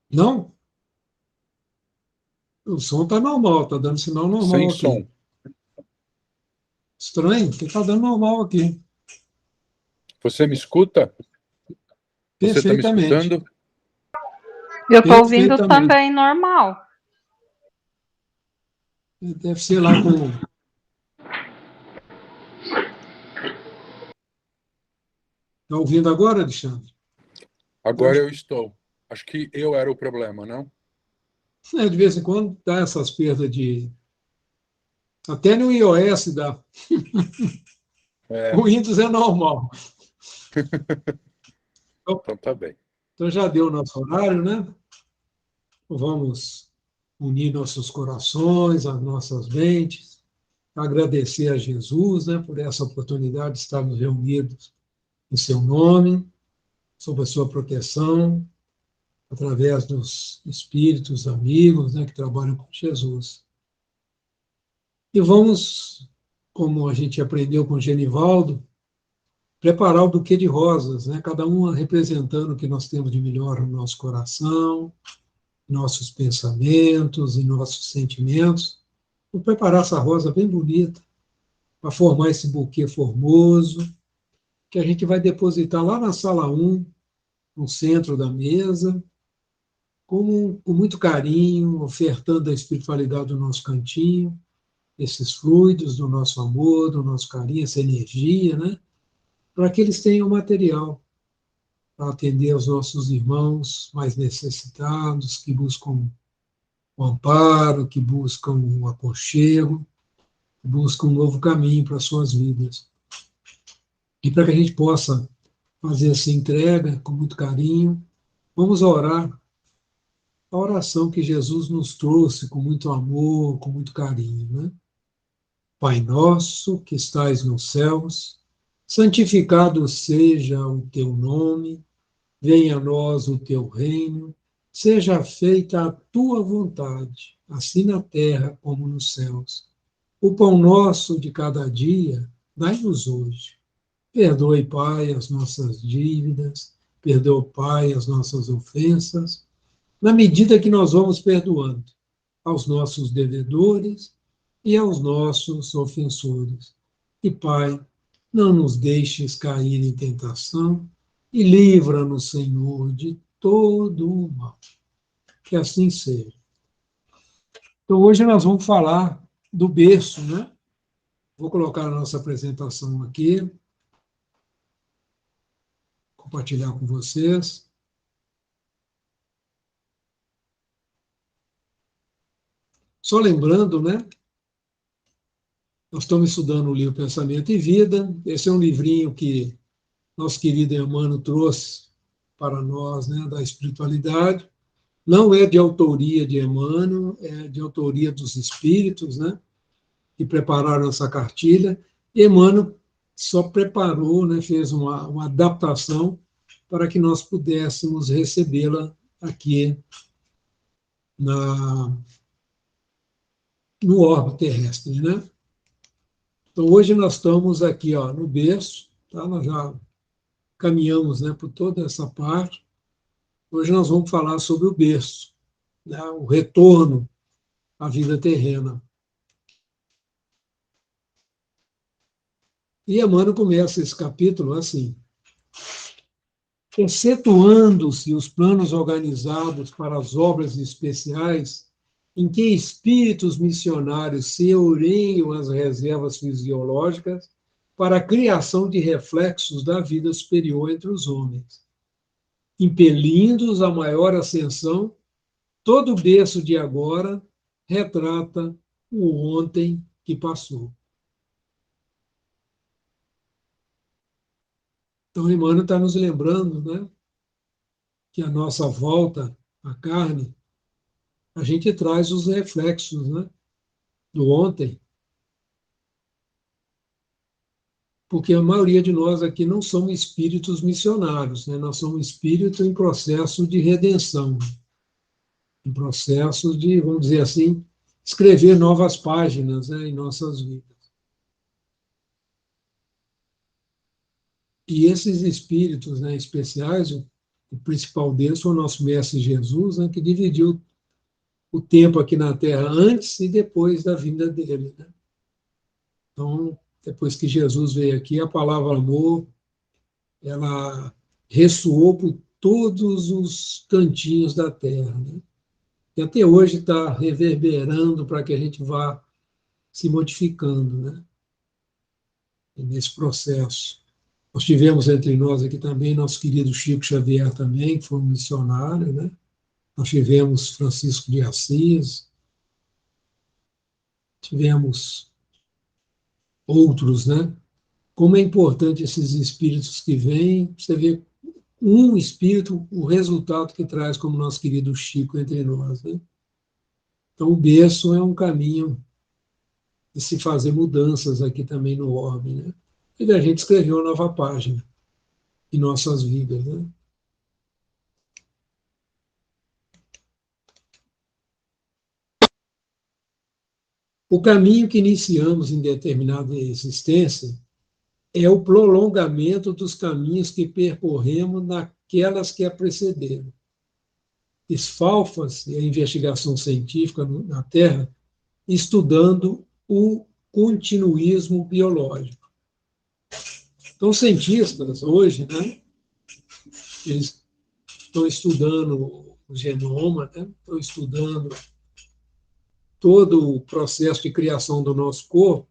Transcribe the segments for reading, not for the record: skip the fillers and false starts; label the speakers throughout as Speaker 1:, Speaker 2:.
Speaker 1: Não? O som está normal, está dando sinal normal
Speaker 2: Sem
Speaker 1: aqui.
Speaker 2: som.
Speaker 1: Estranho, porque está dando normal aqui.
Speaker 2: Você me escuta? Você está me
Speaker 1: Perfeitamente.
Speaker 2: escutando?
Speaker 3: Eu estou ouvindo
Speaker 1: Perfeitamente.
Speaker 3: também normal.
Speaker 1: Deve ser lá com. Está ouvindo agora, Alexandre?
Speaker 2: Agora eu estou. Acho que eu era o problema, não?
Speaker 1: De vez em quando dá essas perdas de. Até no iOS dá.
Speaker 2: É,
Speaker 1: O Windows é normal.
Speaker 2: então tá bem.
Speaker 1: Então já deu o nosso horário, né? Vamos unir nossos corações, as nossas mentes, agradecer a Jesus, né, por essa oportunidade de estarmos reunidos em seu nome, sob a sua proteção, através dos espíritos amigos, né, que trabalham com Jesus. E vamos, como a gente aprendeu com Genivaldo, preparar o buquê de rosas, né, cada uma representando o que nós temos de melhor no nosso coração, nossos pensamentos e nossos sentimentos. Vou preparar essa rosa bem bonita para formar esse buquê formoso, que a gente vai depositar lá na sala 1, no centro da mesa, com muito carinho, ofertando a espiritualidade do nosso cantinho, esses fluidos do nosso amor, do nosso carinho, essa energia, né? Para que eles tenham material para atender aos nossos irmãos mais necessitados, que buscam o amparo, que buscam o aconchego, que buscam um novo caminho para as suas vidas. E para que a gente possa fazer essa entrega com muito carinho, vamos orar a oração que Jesus nos trouxe com muito amor, com muito carinho, né? Pai nosso que estais nos céus, santificado seja o teu nome, venha a nós o teu reino, seja feita a tua vontade, assim na terra como nos céus. O pão nosso de cada dia, dai-nos hoje. Perdoe, Pai, as nossas dívidas, perdoe, Pai, as nossas ofensas, na medida que nós vamos perdoando aos nossos devedores e aos nossos ofensores. E, Pai, não nos deixes cair em tentação e livra-nos, Senhor, de todo o mal. Que assim seja. Então, hoje nós vamos falar do berço, né? Vou colocar a nossa apresentação aqui, compartilhar com vocês. Só lembrando, né? Nós estamos estudando o livro Pensamento e Vida. Esse é um livrinho que nosso querido Emmanuel trouxe para nós, né, da espiritualidade. Não é de autoria de Emmanuel, é de autoria dos espíritos, né, que prepararam essa cartilha. Emmanuel só preparou, né, fez uma adaptação para que nós pudéssemos recebê-la aqui no orbe terrestre, né? Então, hoje nós estamos aqui, ó, no berço, tá? Nós já caminhamos, né, por toda essa parte. Hoje nós vamos falar sobre o berço, né, o retorno à vida terrena. E Emmanuel começa esse capítulo assim: excetuando-se os planos organizados para as obras especiais, em que espíritos missionários se orientam às reservas fisiológicas para a criação de reflexos da vida superior entre os homens, impelindo-os a maior ascensão, todo o berço de agora retrata o ontem que passou. Então, Emmanuel está nos lembrando, né, que a nossa volta à carne, a gente traz os reflexos, né, do ontem, porque a maioria de nós aqui não somos espíritos missionários, né, nós somos espíritos em processo de redenção, em processo de, vamos dizer assim, escrever novas páginas, né, em nossas vidas. E esses espíritos, né, especiais, o principal deles foi o nosso Mestre Jesus, né, que dividiu o tempo aqui na Terra antes e depois da vinda dele, né? Então, depois que Jesus veio aqui, a palavra amor, ela ressoou por todos os cantinhos da Terra, né? E até hoje está reverberando para que a gente vá se modificando, né? E nesse processo. Nós tivemos entre nós aqui também nosso querido Chico Xavier também, que foi um missionário, né? Nós tivemos Francisco de Assis, tivemos outros, né? Como é importante esses espíritos que vêm, você vê um espírito, o resultado que traz, como nosso querido Chico entre nós, né? Então, o berço é um caminho de se fazer mudanças aqui também no orbe, né? E a gente escreveu uma nova página em nossas vidas, né? O caminho que iniciamos em determinada existência é o prolongamento dos caminhos que percorremos naquelas que a precederam. Esfalfa-se a investigação científica na Terra estudando o continuismo biológico. Então, cientistas hoje, né, eles estão estudando o genoma, né, estão estudando todo o processo de criação do nosso corpo,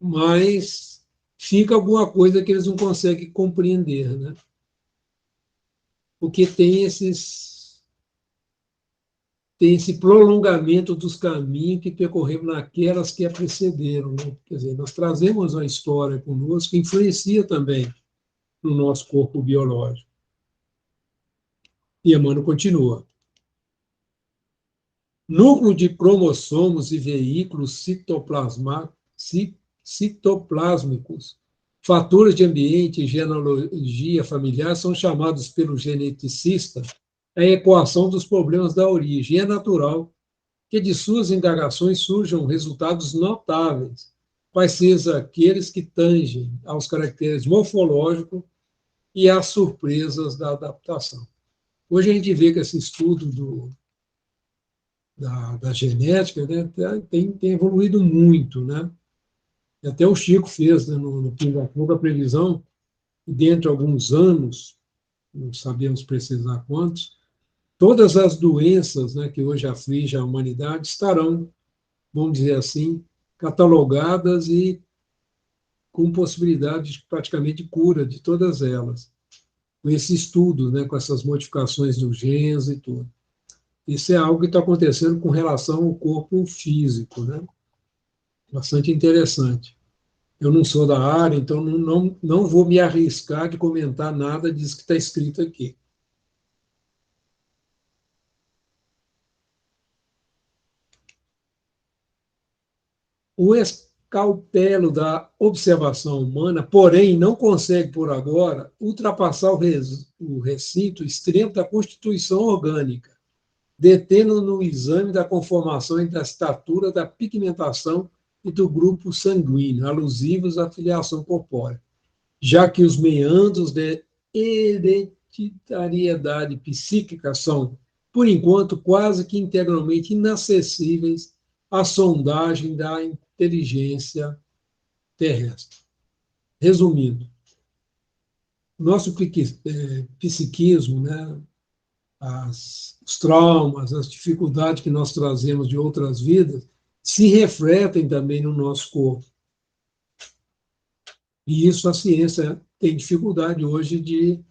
Speaker 1: mas fica alguma coisa que eles não conseguem compreender, né? Porque tem esse prolongamento dos caminhos que percorremos naquelas que a precederam, né? Quer dizer, nós trazemos uma história conosco que influencia também no nosso corpo biológico. E Emmanuel continua. Núcleo de cromossomos e veículos citoplásmicos, fatores de ambiente e genealogia familiar são chamados pelo geneticista a equação dos problemas da origem. E é natural que de suas indagações surjam resultados notáveis, quais sejam aqueles que tangem aos caracteres morfológicos e às surpresas da adaptação. Hoje a gente vê que esse estudo da genética, né, tem evoluído muito, né? E até o Chico fez, né, no Pingo da Fogo a previsão que dentro de alguns anos, não sabemos precisar quantos, todas as doenças, né, que hoje afligem a humanidade estarão, vamos dizer assim, catalogadas e com possibilidade de praticamente cura de todas elas, com esse estudo, né, com essas modificações dos genes e tudo. Isso é algo que está acontecendo com relação ao corpo físico, né? Bastante interessante. Eu não sou da área, então não vou me arriscar de comentar nada disso que está escrito aqui. O escalpelo da observação humana, porém, não consegue, por agora, ultrapassar o recinto extremo da constituição orgânica, detendo no exame da conformação entre a estatura, da pigmentação e do grupo sanguíneo, alusivos à filiação corpórea, já que os meandros de hereditariedade psíquica são, por enquanto, quase que integralmente inacessíveis à sondagem da inteligência terrestre. Resumindo, nosso psiquismo, né, os traumas, as dificuldades que nós trazemos de outras vidas, se refletem também no nosso corpo. E isso a ciência tem dificuldade hoje de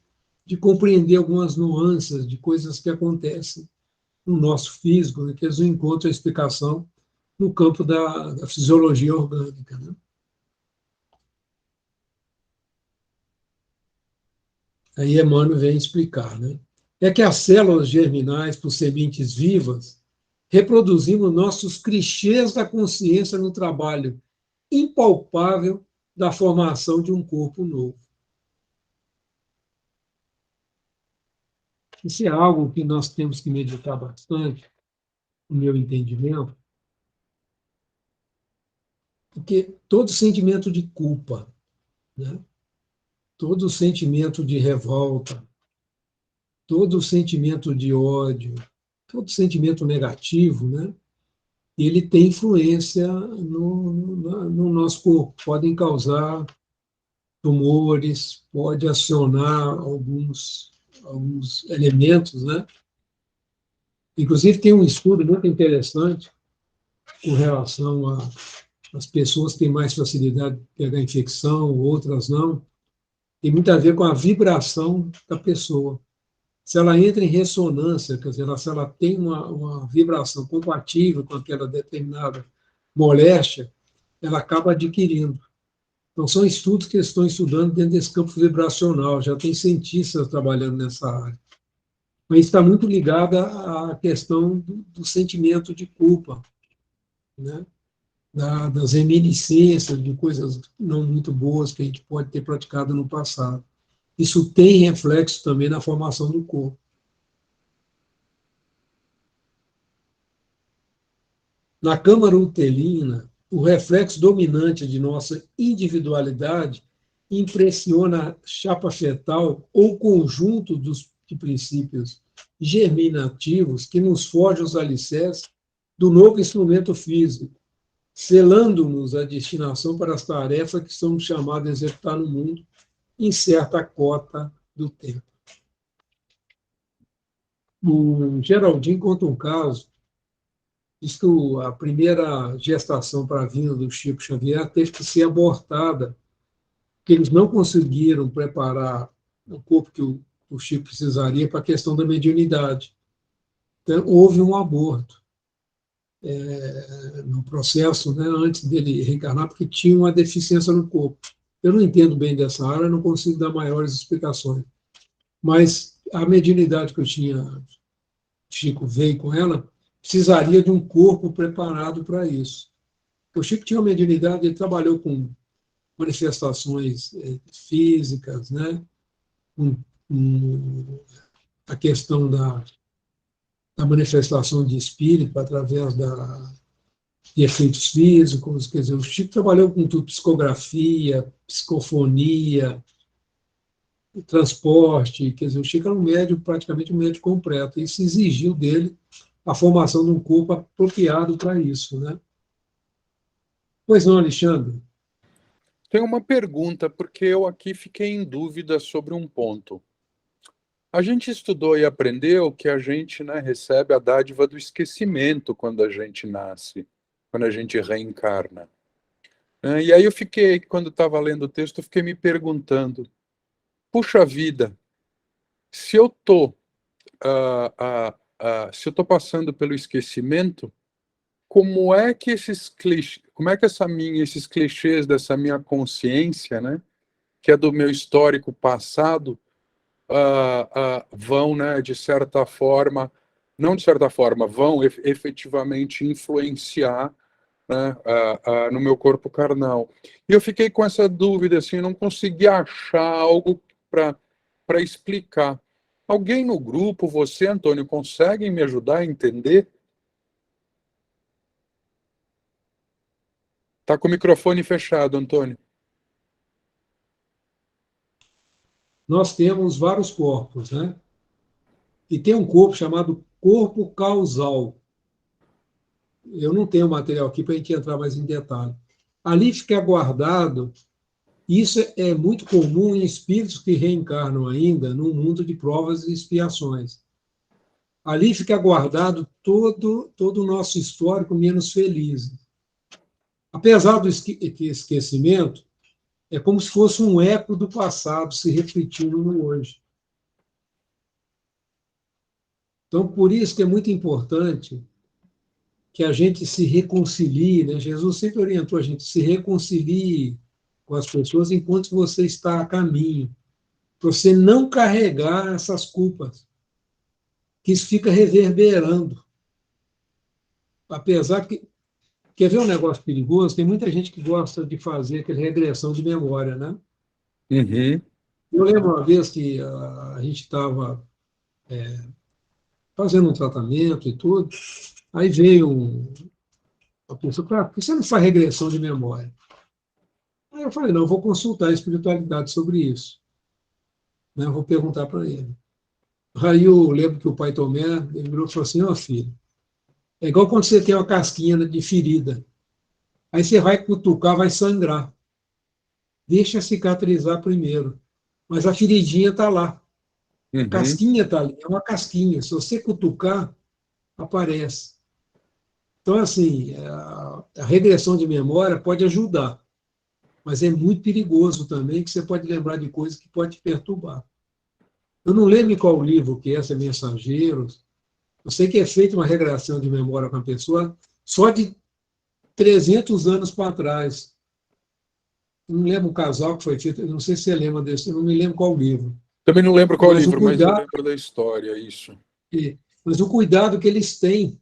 Speaker 1: compreender algumas nuances de coisas que acontecem no nosso físico, né, que eles não encontram explicação no campo da fisiologia orgânica, né? Aí Emmanuel vem explicar, né? É que as células germinais, por sementes vivas, reproduzimos nossos clichês da consciência no trabalho impalpável da formação de um corpo novo. Isso é algo que nós temos que meditar bastante, no meu entendimento, porque todo sentimento de culpa, né? Todo sentimento de revolta, todo sentimento de ódio, todo sentimento negativo, né? Ele tem influência no nosso corpo, podem causar tumores, pode acionar alguns elementos, né? Inclusive, tem um estudo muito interessante com relação às pessoas que têm mais facilidade de pegar infecção, outras não. Tem muito a ver com a vibração da pessoa. Se ela entra em ressonância, quer dizer, se ela tem uma vibração compatível com aquela determinada moléstia, ela acaba adquirindo. Então, são estudos que estão estudando dentro desse campo vibracional, já tem cientistas trabalhando nessa área. Mas está muito ligada à questão do sentimento de culpa, né? Das reminiscências de coisas não muito boas que a gente pode ter praticado no passado. Isso tem reflexo também na formação do corpo. Na câmara uterina, o reflexo dominante de nossa individualidade impressiona a chapa fetal ou conjunto de princípios germinativos que nos forjam os alicerces do novo instrumento físico, selando-nos a destinação para as tarefas que somos chamados a executar no mundo em certa cota do tempo. O Geraldinho conta um caso, diz que a primeira gestação para a vinda do Chico Xavier teve que ser abortada, porque eles não conseguiram preparar o corpo que o Chico precisaria para a questão da mediunidade. Então, houve um aborto no processo, né, antes dele reencarnar, porque tinha uma deficiência no corpo. Eu não entendo bem dessa área, não consigo dar maiores explicações. Mas a mediunidade que eu tinha, Chico veio com ela, precisaria de um corpo preparado para isso. O Chico tinha uma mediunidade, ele trabalhou com manifestações físicas, né? A questão da manifestação de espírito através de efeitos físicos, quer dizer, o Chico trabalhou com tudo, psicografia, psicofonia, transporte, quer dizer, o Chico era um médium, praticamente um médium completo, e isso exigiu dele a formação de um corpo apropriado para isso, né? Pois não, Alexandre?
Speaker 2: Tenho uma pergunta, porque eu aqui fiquei em dúvida sobre um ponto. A gente estudou e aprendeu que a gente, né, recebe a dádiva do esquecimento quando a gente nasce, quando a gente reencarna. E aí eu fiquei, quando estava lendo o texto, eu fiquei me perguntando, puxa vida, se eu estou se eu estou passando pelo esquecimento, como é que esses clichês dessa minha consciência, né, que é do meu histórico passado, vão, né, de certa forma, não de certa forma, vão efetivamente influenciar, né, no meu corpo carnal. E eu fiquei com essa dúvida, assim, não consegui achar algo para explicar. Alguém no grupo, você, Antônio, consegue me ajudar a entender? Está com o microfone fechado, Antônio.
Speaker 1: Nós temos vários corpos, né? E tem um corpo chamado corpo causal. Eu não tenho material aqui para a gente entrar mais em detalhe. Ali fica guardado, isso é muito comum em espíritos que reencarnam ainda num mundo de provas e expiações. Ali fica guardado todo o nosso histórico menos feliz. Apesar do esquecimento, é como se fosse um eco do passado se repetindo no hoje. Então, por isso que é muito importante que a gente se reconcilie, né? Jesus sempre orientou a gente, se reconcilie com as pessoas enquanto você está a caminho, para você não carregar essas culpas, que isso fica reverberando. Apesar que, quer ver um negócio perigoso? Tem muita gente que gosta de fazer aquela regressão de memória, né?
Speaker 2: Uhum.
Speaker 1: Eu lembro uma vez que a gente estava fazendo um tratamento e tudo, aí veio uma pessoa, por que você não faz regressão de memória? Aí eu falei, não, eu vou consultar a espiritualidade sobre isso. Né? Eu vou perguntar para ele. Aí eu lembro que o pai Tomé, ele virou e falou assim, ó filho, é igual quando você tem uma casquinha de ferida. Aí você vai cutucar, vai sangrar. Deixa cicatrizar primeiro. Mas a feridinha está lá. A
Speaker 2: Uhum.
Speaker 1: casquinha está ali. É uma casquinha. Se você cutucar, aparece. Então, assim, a regressão de memória pode ajudar, mas é muito perigoso também, que você pode lembrar de coisas que podem te perturbar. Eu não lembro qual livro que é, se é Mensageiros. Eu sei que é feita uma regressão de memória com a pessoa só de 300 anos para trás. Eu não lembro o casal que foi feito, eu não sei se você lembra desse, eu não me lembro qual livro.
Speaker 2: Também não lembro qual
Speaker 1: Mas o
Speaker 2: livro, mas eu
Speaker 1: cuidado,
Speaker 2: lembro da história, isso.
Speaker 1: mas o cuidado que eles têm,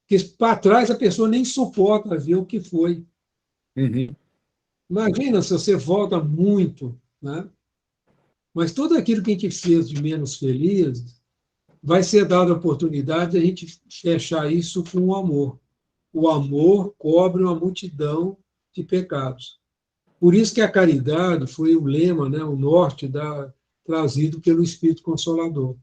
Speaker 1: que para trás a pessoa nem suporta ver o que foi.
Speaker 2: Uhum.
Speaker 1: Imagina se você volta muito, né? Mas tudo aquilo que a gente fez de menos feliz, vai ser dada a oportunidade de a gente fechar isso com o amor. O amor cobre uma multidão de pecados. Por isso que a caridade foi o lema, né, o norte trazido pelo Espírito Consolador.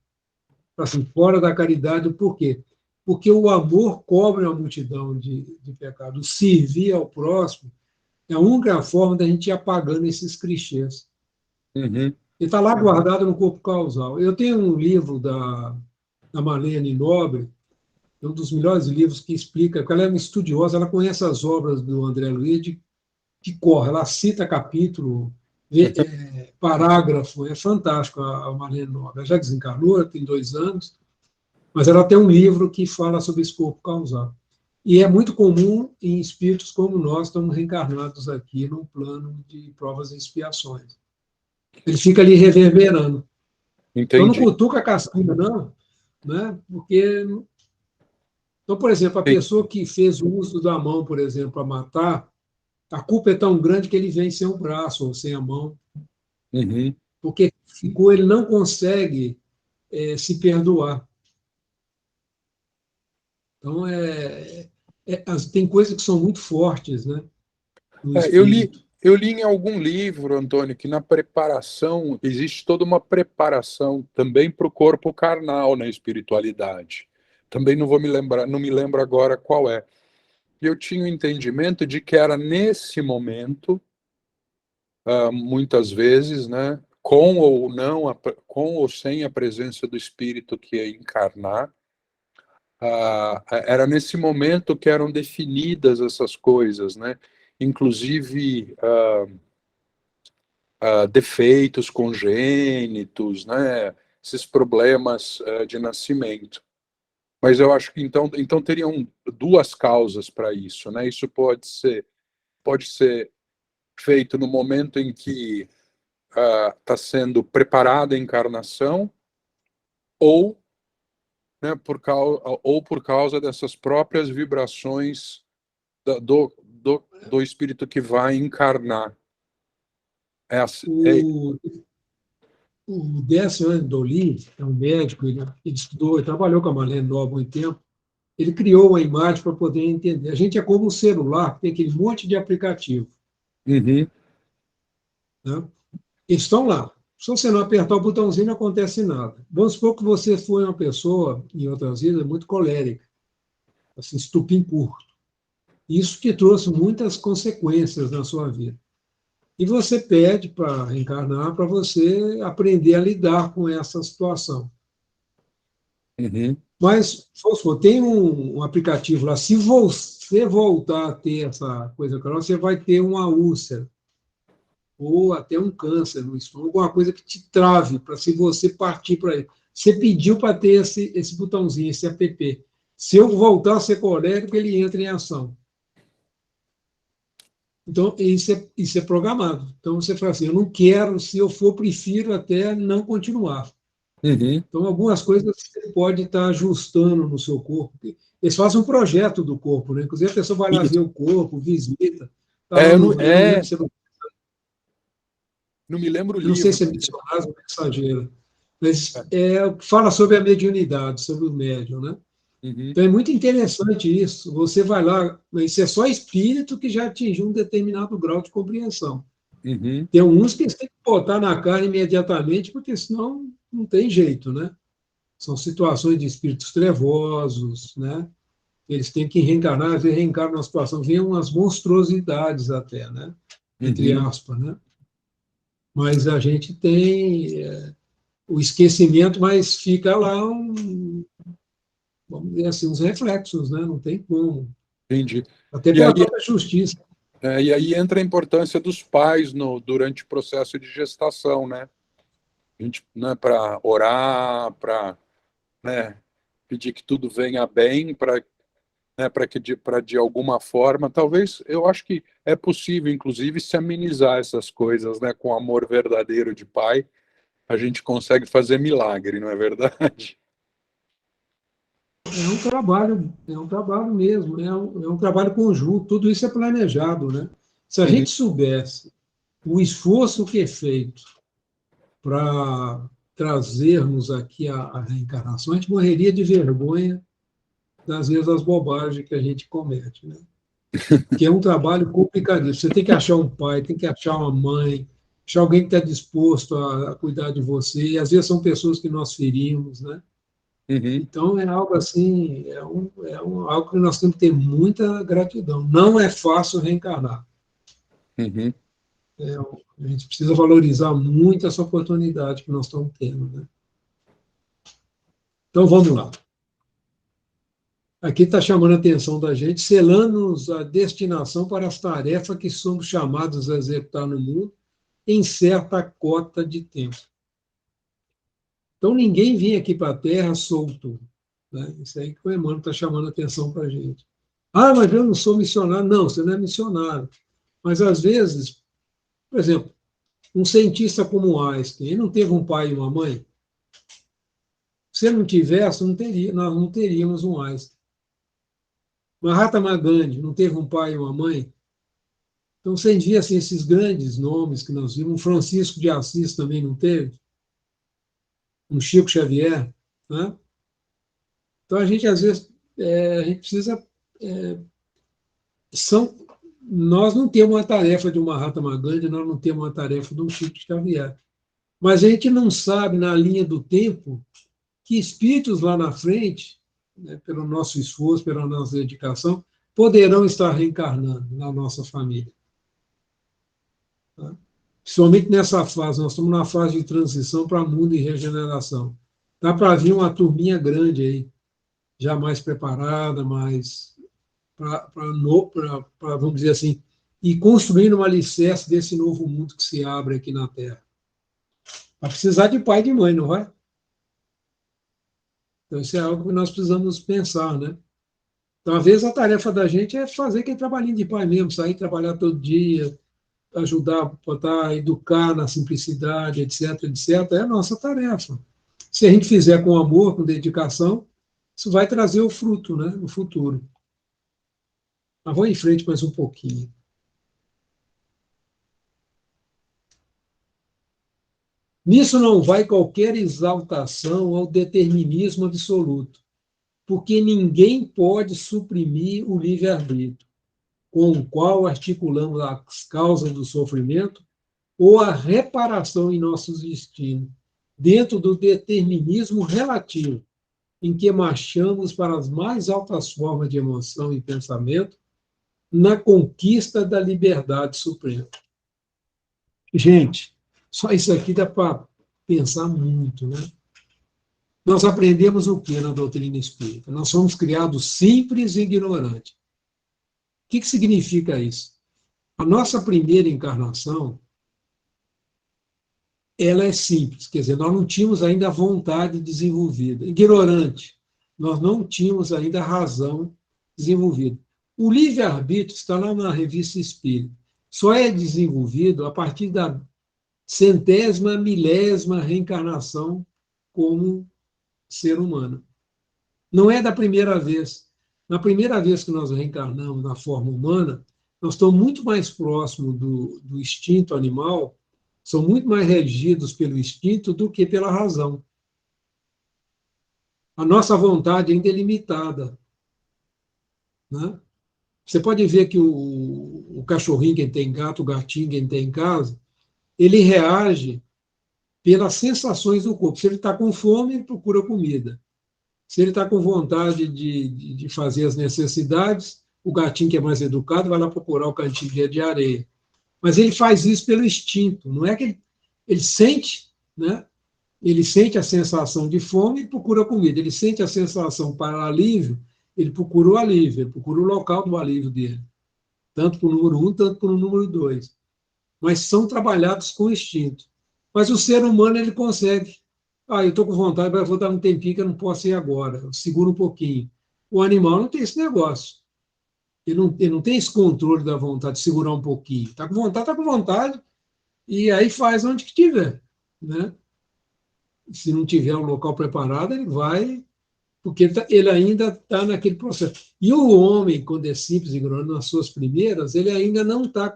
Speaker 1: Assim, fora da caridade, por quê? Porque o amor cobre uma multidão de pecados. Servir ao próximo é a única forma da gente ir apagando esses clichês.
Speaker 2: Uhum.
Speaker 1: Ele está lá guardado no corpo causal. Eu tenho um livro da Marlene Nobre, um dos melhores livros que explica, porque ela é uma estudiosa, ela conhece as obras do André Luiz de cor, ela cita capítulo, parágrafo, é fantástico a Marlene Nobre. Ela já desencarnou, tem 2 anos, mas ela tem um livro que fala sobre esse corpo causal. E é muito comum em espíritos como nós, estamos reencarnados aqui num plano de provas e expiações. Ele fica ali reverberando. Então, não
Speaker 2: Entendi.
Speaker 1: cutuca a casquinha, não, né? Porque. Então, por exemplo, a
Speaker 2: Sim.
Speaker 1: pessoa que fez o uso da mão, por exemplo, para matar, a culpa é tão grande que ele vem sem o braço ou sem a mão,
Speaker 2: Uhum.
Speaker 1: porque ficou, ele não consegue se perdoar. Então, tem coisas que são muito fortes, né, no
Speaker 2: É,
Speaker 1: espírito.
Speaker 2: eu li em algum livro, Antônio, que na preparação, existe toda uma preparação também para o corpo carnal na espiritualidade. Também não vou me lembrar, não me lembro agora qual é. Eu tinha o entendimento de que era nesse momento, muitas vezes, né, com ou não, com ou sem a presença do espírito que ia encarnar, era nesse momento que eram definidas essas coisas, né? Inclusive defeitos congênitos, né? Esses problemas de nascimento. Mas eu acho que então teriam duas causas para isso, né? Isso pode ser feito no momento em que está sendo preparada a encarnação, ou, né, por causa dessas próprias vibrações do espírito que vai encarnar.
Speaker 1: O, o Décio Andolin é um médico, ele estudou, ele trabalhou com a Marlene Nobre há muito tempo, ele criou uma imagem para poder entender. A gente é como um celular, tem aquele monte de aplicativo.
Speaker 2: Uhum.
Speaker 1: Né? Eles estão lá. Se você não apertar o botãozinho, não acontece nada. Vamos supor que você foi uma pessoa, em outras vidas, muito colérica, assim, estupim curto. Isso te trouxe muitas consequências na sua vida. E você pede para reencarnar, para você aprender a lidar com essa situação.
Speaker 2: Uhum.
Speaker 1: Mas, vamos supor, tem um aplicativo lá, se você voltar a ter essa coisa, você vai ter uma úlcera ou até um câncer no estômago, alguma coisa que te trave para se você partir para ele. Você pediu para ter esse botãozinho, esse app. Se eu voltar a ser colérico, ele entra em ação. Então, isso é programado. Então, você fala assim, eu não quero, se eu for, prefiro até não continuar.
Speaker 2: Uhum.
Speaker 1: Então, algumas coisas você pode estar ajustando no seu corpo. Eles fazem um projeto do corpo, né? Inclusive, a pessoa vai lá ver o corpo, visita. Tá lá eu não lembro se
Speaker 2: não me lembro o
Speaker 1: eu não sei
Speaker 2: livro.
Speaker 1: se é missionário ou mensageiro, mas fala sobre a mediunidade, sobre o médium, né?
Speaker 2: Uhum.
Speaker 1: Então é muito interessante isso. Você vai lá, isso é só espírito que já atingiu um determinado grau de compreensão.
Speaker 2: Uhum.
Speaker 1: Tem uns que têm que botar na cara imediatamente, porque senão não tem jeito, né? São situações de espíritos trevosos, né? Eles têm que reencarnar, às vezes reencarnam numa situação, vem umas monstruosidades até, né? Entre
Speaker 2: Uhum.
Speaker 1: aspas, né? Mas a gente tem o esquecimento, mas fica lá, vamos dizer assim, uns reflexos, né? Não tem como.
Speaker 2: Entendi.
Speaker 1: Até
Speaker 2: E
Speaker 1: pela
Speaker 2: aí,
Speaker 1: própria justiça.
Speaker 2: e aí entra a importância dos pais durante o processo de gestação, né? A gente, né, para orar, para, né, pedir que tudo venha bem, para, né, para que de alguma forma, talvez, eu acho que é possível, inclusive, se amenizar essas coisas, né, com amor verdadeiro de pai, a gente consegue fazer milagre, não é verdade?
Speaker 1: É um trabalho mesmo, é um trabalho conjunto, tudo isso é planejado, né? Se a
Speaker 2: Uhum.
Speaker 1: gente soubesse o esforço que é feito para trazermos aqui a reencarnação, a gente morreria de vergonha das vezes das bobagens que a gente comete, né? Que é um trabalho complicadíssimo. Você tem que achar um pai, tem que achar uma mãe, achar alguém que está disposto a cuidar de você, e às vezes são pessoas que nós ferimos, né?
Speaker 2: Uhum.
Speaker 1: Então, é algo assim, algo que nós temos que ter muita gratidão. Não é fácil reencarnar.
Speaker 2: Uhum.
Speaker 1: A gente precisa valorizar muito essa oportunidade que nós estamos tendo, né? Então, vamos lá. Aqui está chamando a atenção da gente, selando-nos a destinação para as tarefas que somos chamados a executar no mundo em certa cota de tempo. Então, ninguém vem aqui para a Terra solto. Né? Isso aí que o Emmanuel está chamando a atenção para a gente. Ah, mas eu não sou missionário. Não, você não é missionário. Mas, às vezes, por exemplo, um cientista como Einstein, ele não teve um pai e uma mãe? Se ele não tivesse, nós não teríamos um Einstein. Mahatma Gandhi não teve um pai e uma mãe? Então, você via assim, esses grandes nomes que nós vimos, um Francisco de Assis também não teve, um Chico Xavier, né? Então, a gente, às vezes, a gente precisa... É, são, nós não temos uma tarefa de uma Mahatma Gandhi, nós não temos uma tarefa de um Chico Xavier. Mas a gente não sabe, na linha do tempo, que espíritos lá na frente, né, pelo nosso esforço, pela nossa dedicação, poderão estar reencarnando na nossa família. Tá? Principalmente nessa fase, nós estamos na fase de transição para mundo e regeneração. Dá para vir uma turminha grande aí, já mais preparada, mais vamos dizer assim, e construindo uma alicerce desse novo mundo que se abre aqui na Terra. Vai precisar de pai e de mãe, não vai? Então, isso é algo que nós precisamos pensar, né? Então, às vezes, a tarefa da gente é fazer aquele trabalhinho de pai mesmo, sair trabalhar todo dia, ajudar, botar, educar na simplicidade, etc, etc. É a nossa tarefa. Se a gente fizer com amor, com dedicação, isso vai trazer o fruto, né, no futuro. Mas vou em frente mais um pouquinho. Nisso não vai qualquer exaltação ao determinismo absoluto, porque ninguém pode suprimir o livre-arbítrio, com o qual articulamos as causas do sofrimento ou a reparação em nossos destinos, dentro do determinismo relativo, em que marchamos para as mais altas formas de emoção e pensamento, na conquista da liberdade suprema. Gente, só isso aqui dá para pensar muito, né? Nós aprendemos o que na doutrina espírita? Nós somos criados simples e ignorantes. O que significa isso? A nossa primeira encarnação, ela é simples, quer dizer, nós não tínhamos ainda a vontade desenvolvida. Ignorante, nós não tínhamos ainda a razão desenvolvida. O livre-arbítrio está lá na Revista Espírita. Só é desenvolvido a partir da centésima, milésima reencarnação como ser humano. Não é da primeira vez. Na primeira vez que nós reencarnamos na forma humana, nós estamos muito mais próximos do instinto animal, são muito mais regidos pelo instinto do que pela razão. A nossa vontade ainda é limitada. Né? Você pode ver que o cachorrinho que tem gato, o gatinho que tem em casa, ele reage pelas sensações do corpo. Se ele está com fome, ele procura comida. Se ele está com vontade de fazer as necessidades, o gatinho que é mais educado vai lá procurar o cantinho de areia. Mas ele faz isso pelo instinto, não é que ele sente, né? Ele sente a sensação de fome e procura comida. Ele sente a sensação para alívio, ele procura o alívio, ele procura o local do alívio dele. Tanto para o número 1, tanto para o número 2. Mas são trabalhados com instinto. Mas o ser humano, ele consegue. Eu estou com vontade, mas vou dar um tempinho que eu não posso ir agora. Eu seguro um pouquinho. O animal não tem esse negócio. Ele não tem esse controle da vontade de segurar um pouquinho. Está com vontade, e aí faz onde que tiver, né? Se não tiver um local preparado, ele vai, porque ele ainda está naquele processo. E o homem, quando é simples e ignorante, nas suas primeiras, ele ainda não está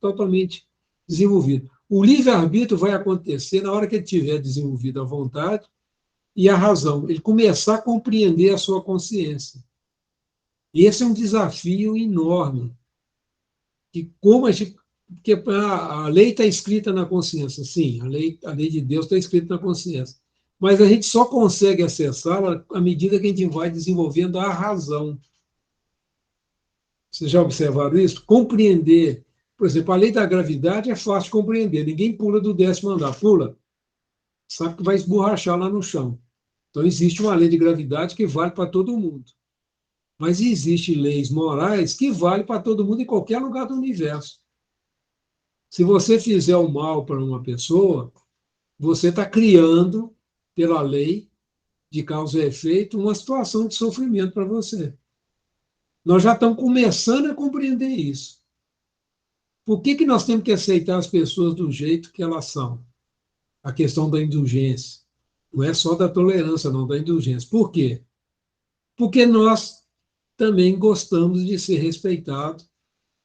Speaker 1: totalmente desenvolvido. O livre-arbítrio vai acontecer na hora que ele tiver desenvolvido a vontade e a razão, ele começar a compreender a sua consciência. Esse é um desafio enorme. E como porque a lei está escrita na consciência, sim, a lei de Deus está escrita na consciência. Mas a gente só consegue acessá-la à medida que a gente vai desenvolvendo a razão. Vocês já observaram isso? Compreender. Por exemplo, a lei da gravidade é fácil de compreender. Ninguém pula do 10º andar. Pula, sabe que vai esborrachar lá no chão. Então, existe uma lei de gravidade que vale para todo mundo. Mas existem leis morais que valem para todo mundo em qualquer lugar do universo. Se você fizer o mal para uma pessoa, você está criando, pela lei de causa e efeito, uma situação de sofrimento para você. Nós já estamos começando a compreender isso. Por que nós temos que aceitar as pessoas do jeito que elas são? A questão da indulgência. Não é só da tolerância, não, da indulgência. Por quê? Porque nós também gostamos de ser respeitados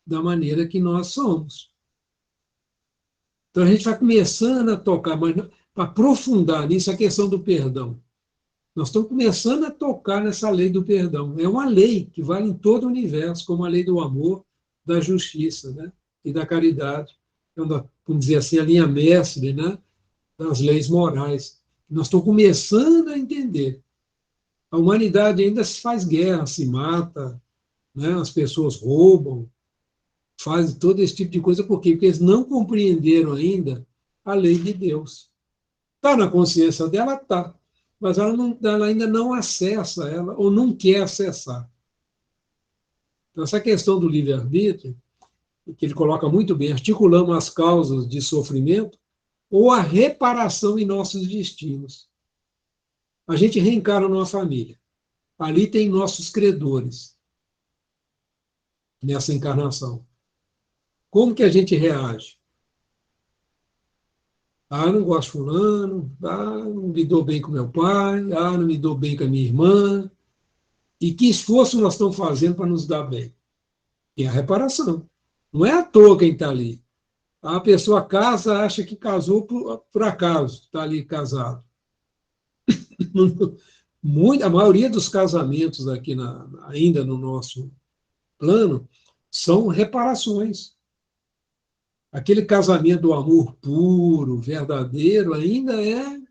Speaker 1: da maneira que nós somos. Então a gente vai começando a tocar, mas para aprofundar nisso, a questão do perdão. Nós estamos começando a tocar nessa lei do perdão. É uma lei que vale em todo o universo, como a lei do amor, da justiça, né? E da caridade. Vamos dizer assim, a linha mestre, né? Das leis morais. Nós estamos começando a entender. A humanidade ainda se faz guerra, se mata, né? As pessoas roubam, fazem todo esse tipo de coisa. Por quê? Porque eles não compreenderam ainda a lei de Deus. Está na consciência dela? Está. Mas ela ainda não acessa ela, ou não quer acessar. Então, essa questão do livre-arbítrio, que ele coloca muito bem, articulamos as causas de sofrimento ou a reparação em nossos destinos. A gente reencarna numa família. Ali tem nossos credores, nessa encarnação. Como que a gente reage? Não gosto de fulano, não me dou bem com meu pai, não me dou bem com a minha irmã. E que esforço nós estamos fazendo para nos dar bem? E a reparação. Não é à toa quem está ali. A pessoa casa, acha que casou por acaso, está ali casado. A maioria dos casamentos aqui, ainda no nosso plano, são reparações. Aquele casamento do amor puro, verdadeiro, ainda é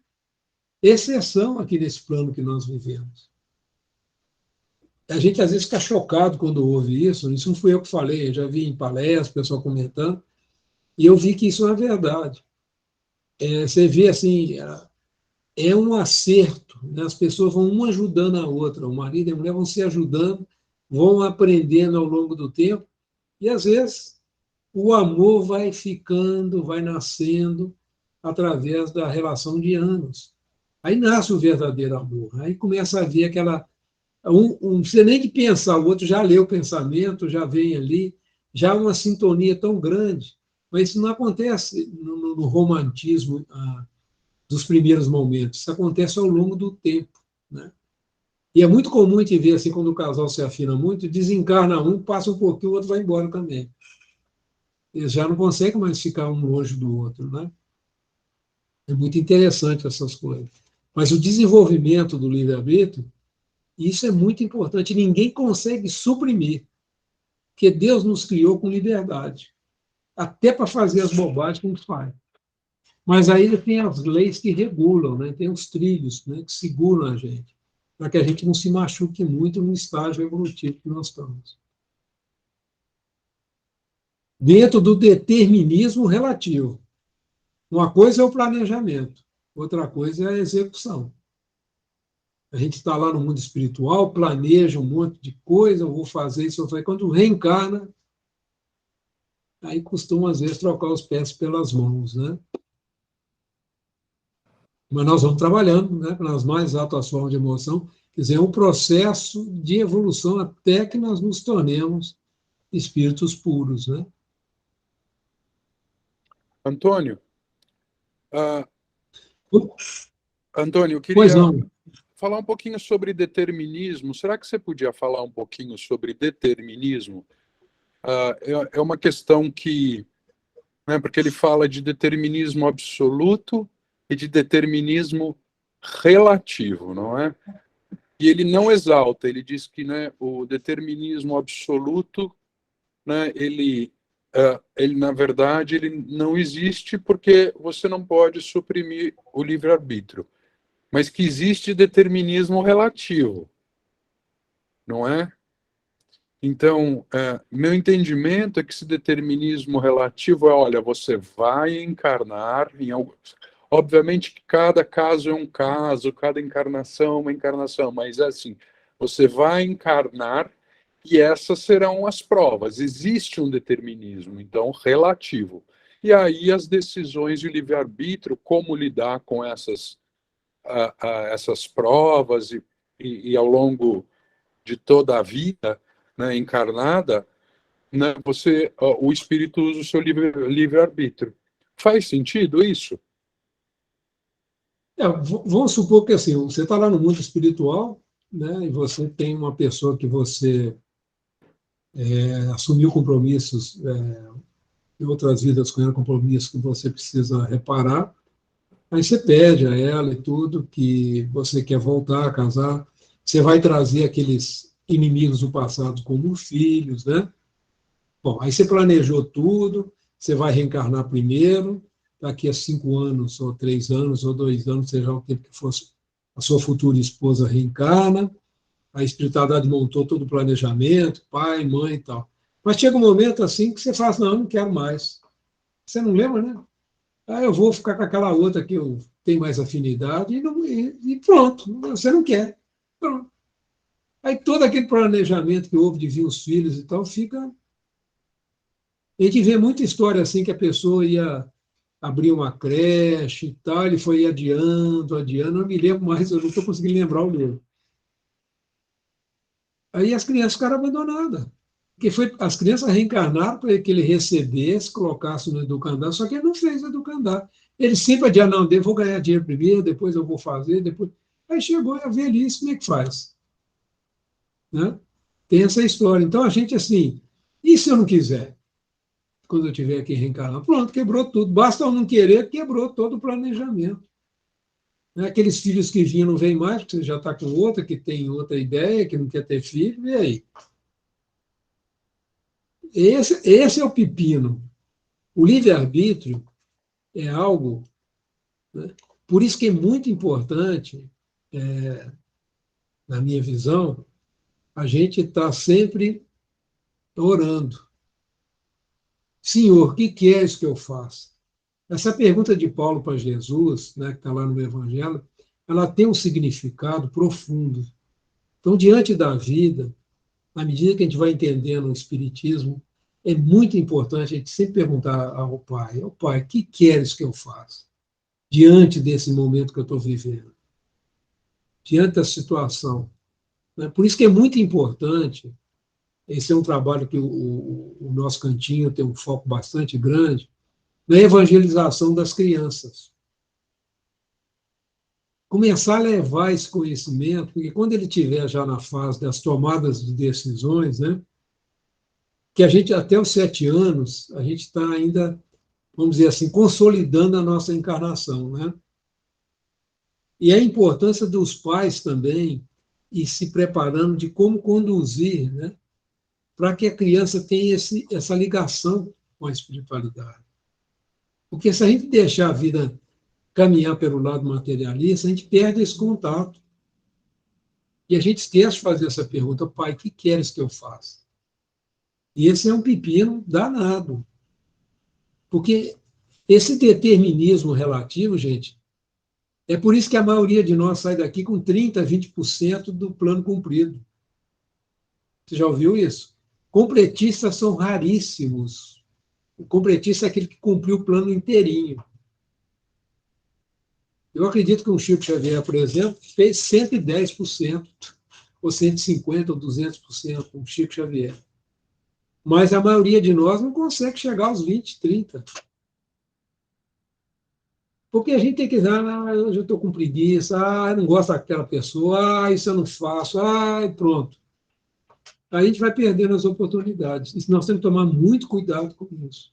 Speaker 1: exceção aqui nesse plano que nós vivemos. A gente, às vezes, fica chocado quando ouve isso. Isso não fui eu que falei, eu já vi em palestras, o pessoal comentando, e eu vi que isso é verdade. Você vê, assim, é um acerto, né? As pessoas vão uma ajudando a outra, o marido e a mulher vão se ajudando, vão aprendendo ao longo do tempo, e, às vezes, o amor vai ficando, vai nascendo através da relação de anos. Aí nasce o verdadeiro amor. Aí começa a vir aquela... não precisa nem de pensar, o outro já lê o pensamento, já vem ali, já há uma sintonia tão grande. Mas isso não acontece no romantismo dos primeiros momentos. Isso acontece ao longo do tempo, né? E é muito comum a gente ver assim, quando o casal se afina muito, desencarna um, passa um pouquinho, o outro vai embora também. Eles já não conseguem mais ficar um longe do outro, né? É muito interessante essas coisas. Mas o desenvolvimento do livre-arbítrio, isso é muito importante. Ninguém consegue suprimir, porque Deus nos criou com liberdade, até para fazer as bobagens que a gente faz. Mas aí tem as leis que regulam, né? Tem os trilhos, né, que seguram a gente, para que a gente não se machuque muito no estágio evolutivo que nós estamos. Dentro do determinismo relativo. Uma coisa é o planejamento, outra coisa é a execução. A gente está lá no mundo espiritual, planeja um monte de coisa, eu vou fazer isso, eu vou fazer. Quando reencarna, aí costuma, às vezes, trocar os pés pelas mãos, né? Mas nós vamos trabalhando, né, nas mais altas formas de emoção, quer dizer, é um processo de evolução até que nós nos tornemos espíritos puros, né?
Speaker 2: Antônio, ah, eu
Speaker 1: Pois
Speaker 2: queria
Speaker 1: não.
Speaker 2: falar um pouquinho sobre determinismo. Será que você podia falar um pouquinho sobre determinismo? É uma questão que, né, porque ele fala de determinismo absoluto e de determinismo relativo, não é? E ele não exalta, ele diz que, né, o determinismo absoluto, né, ele na verdade ele não existe porque você não pode suprimir o livre-arbítrio, mas que existe determinismo relativo, não é? Então, meu entendimento é que esse determinismo relativo é, olha, você vai encarnar em algo. Obviamente que cada caso é um caso, cada encarnação é uma encarnação, mas é assim, você vai encarnar e essas serão as provas. Existe um determinismo, então, relativo. E aí as decisões de livre-arbítrio, como lidar com essas provas e ao longo de toda a vida, né, encarnada, né, o espírito usa o seu livre-arbítrio. Faz sentido isso?
Speaker 1: Vamos supor que assim, você está lá no mundo espiritual, né, e você tem uma pessoa que você assumiu compromissos em outras vidas com ela, compromissos que você precisa reparar. Aí você pede a ela e tudo que você quer voltar a casar. Você vai trazer aqueles inimigos do passado como filhos, né? Bom, aí você planejou tudo, você vai reencarnar primeiro, daqui a 5 anos, ou 3 anos, ou 2 anos, seja o tempo que fosse, a sua futura esposa reencarna, a espiritualidade montou todo o planejamento, pai, mãe e tal. Mas chega um momento assim que você fala assim, não, eu não quero mais. Você não lembra, né? Ah, eu vou ficar com aquela outra que eu tenho mais afinidade e pronto, você não quer. Pronto. Aí todo aquele planejamento que houve de vir os filhos e tal fica. A gente vê muita história assim que a pessoa ia abrir uma creche e tal, ele foi adiando, adiando, não me lembro mais, eu não estou conseguindo lembrar o nome. Aí as crianças ficaram abandonadas. Porque as crianças reencarnaram para que ele recebesse, colocasse no educandar, só que ele não fez o educandar. Ele sempre adiou, não, eu vou ganhar dinheiro primeiro, depois eu vou fazer, depois. Aí chegou a velhice, como é que faz? Né? Tem essa história. Então a gente, assim, e se eu não quiser? Quando eu tiver aqui reencarnar, pronto, quebrou tudo. Basta eu não querer, quebrou todo o planejamento. Né? Aqueles filhos que vinham não vêm mais, porque você já está com outra, que tem outra ideia, que não quer ter filho, e aí? Esse é o pepino. O livre-arbítrio é algo, né? Por isso que é muito importante, na minha visão, a gente estar sempre orando. Senhor, o que queres que eu faça? Essa pergunta de Paulo para Jesus, né, que está lá no Evangelho, ela tem um significado profundo. Então, diante da vida, à medida que a gente vai entendendo o Espiritismo, é muito importante a gente sempre perguntar ao Pai, o que queres que eu faça? Diante desse momento que eu estou vivendo, diante da situação. Né? Por isso que é muito importante, esse é um trabalho que o nosso cantinho tem um foco bastante grande, na evangelização das crianças. Começar a levar esse conhecimento, porque quando ele estiver já na fase das tomadas de decisões, né, que a gente, até os 7 anos, a gente está ainda, vamos dizer assim, consolidando a nossa encarnação. Né? E a importância dos pais também, e se preparando de como conduzir, né, para que a criança tenha essa ligação com a espiritualidade. Porque se a gente deixar a vida caminhar pelo lado materialista, a gente perde esse contato. E a gente esquece de fazer essa pergunta: pai, o que queres que eu faça? E esse é um pepino danado. Porque esse determinismo relativo, gente, é por isso que a maioria de nós sai daqui com 30%, 20% do plano cumprido. Você já ouviu isso? Completistas são raríssimos. O completista é aquele que cumpriu o plano inteirinho. Eu acredito que um Chico Xavier, por exemplo, fez 110%, ou 150%, ou 200%, um Chico Xavier. Mas a maioria de nós não consegue chegar aos 20%, 30%. Porque a gente tem que dizer: eu já estou com preguiça, eu não gosto daquela pessoa, isso eu não faço, pronto. Aí a gente vai perdendo as oportunidades. E nós temos que tomar muito cuidado com isso.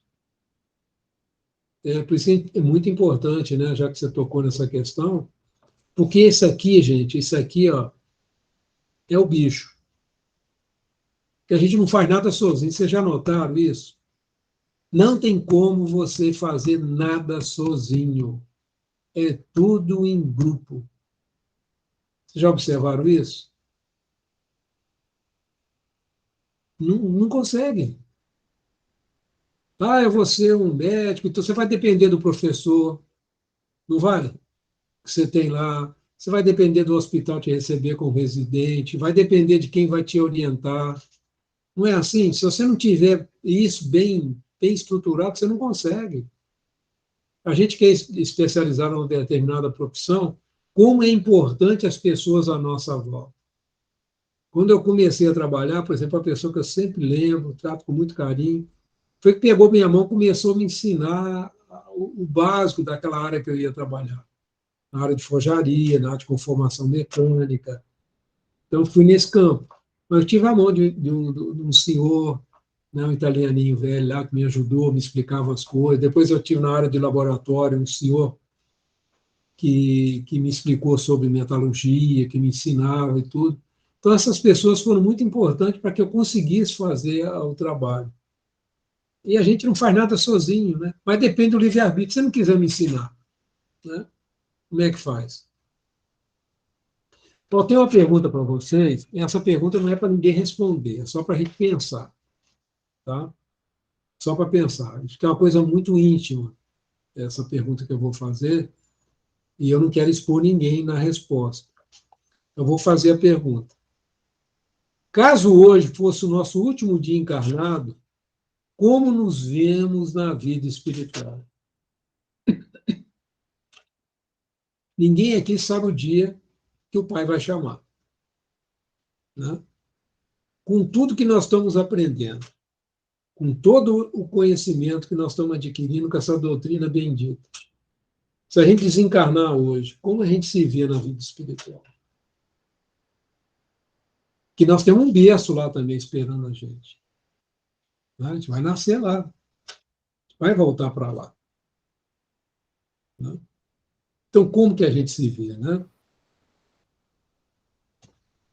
Speaker 1: Por isso é muito importante, né, já que você tocou nessa questão, porque isso aqui, gente, isso aqui, ó, é o bicho. Que a gente não faz nada sozinho. Vocês já notaram isso? Não tem como você fazer nada sozinho. É tudo em grupo. Vocês já observaram isso? Não consegue. Eu vou ser um médico, então você vai depender do professor, não vai? Que você tem lá. Você vai depender do hospital te receber como residente, vai depender de quem vai te orientar. Não é assim? Se você não tiver isso bem estruturado, você não consegue. A gente que é especializado em uma determinada profissão, como é importante as pessoas à nossa volta. Quando eu comecei a trabalhar, por exemplo, a pessoa que eu sempre lembro, trato com muito carinho, foi que pegou minha mão e começou a me ensinar o básico daquela área que eu ia trabalhar. Na área de forjaria, na área de conformação mecânica. Então, fui nesse campo. Mas eu tive a mão de um senhor, né, um italianinho velho lá, que me ajudou, me explicava as coisas. Depois eu tive na área de laboratório um senhor que me explicou sobre metalurgia, que me ensinava e tudo. Então, essas pessoas foram muito importantes para que eu conseguisse fazer o trabalho. E a gente não faz nada sozinho, né? Mas depende do livre-arbítrio. Se você não quiser me ensinar, né? Como é que faz? Então, eu tenho uma pergunta para vocês, e essa pergunta não é para ninguém responder, é só para a gente pensar. Tá? Só para pensar. Isso que é uma coisa muito íntima, essa pergunta que eu vou fazer, e eu não quero expor ninguém na resposta. Eu vou fazer a pergunta. Caso hoje fosse o nosso último dia encarnado, como nos vemos na vida espiritual? Ninguém aqui sabe o dia que o Pai vai chamar. Né? Com tudo que nós estamos aprendendo, com todo o conhecimento que nós estamos adquirindo com essa doutrina bendita. Se a gente desencarnar hoje, como a gente se vê na vida espiritual? Que nós temos um berço lá também esperando a gente. A gente vai nascer lá. Vai voltar para lá. Né? Então, como que a gente se vê? Né?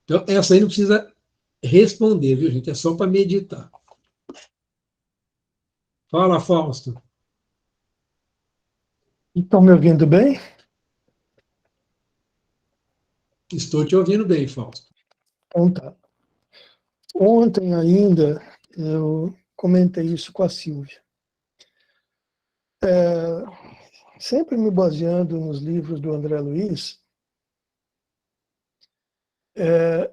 Speaker 1: Então, essa aí não precisa responder, viu, gente? É só para meditar. Fala, Fausto.
Speaker 4: Estão me ouvindo bem?
Speaker 1: Estou te ouvindo bem, Fausto.
Speaker 4: Então tá. Ontem ainda eu comentei isso com a Silvia. Sempre me baseando nos livros do André Luiz,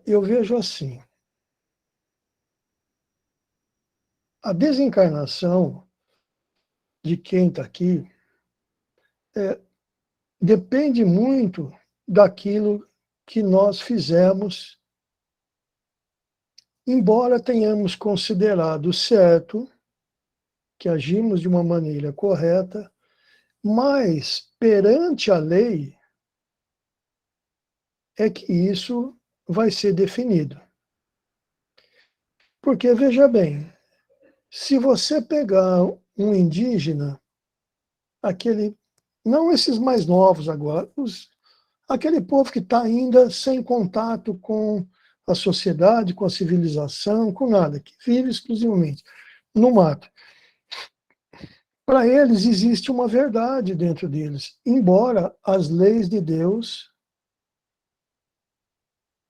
Speaker 4: eu vejo assim: a desencarnação de quem está aqui depende muito daquilo que nós fizemos, embora tenhamos considerado certo, que agimos de uma maneira correta, mas perante a lei é que isso vai ser definido. Porque, veja bem, se você pegar um indígena, não esses mais novos agora, aquele povo que está ainda sem contato com a sociedade, com a civilização, com nada, que vive exclusivamente no mato. Para eles existe uma verdade dentro deles, embora as leis de Deus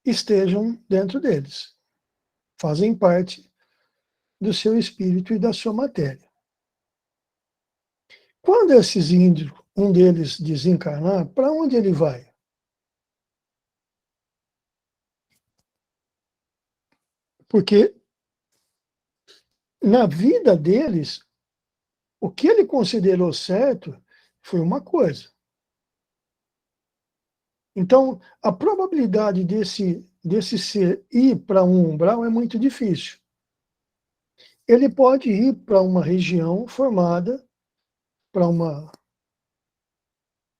Speaker 4: estejam dentro deles, fazem parte do seu espírito e da sua matéria. Quando esses índios, um deles desencarnar, para onde ele vai? Porque na vida deles, o que ele considerou certo foi uma coisa. Então, a probabilidade desse ser ir para um umbral é muito difícil. Ele pode ir para uma região formada para uma,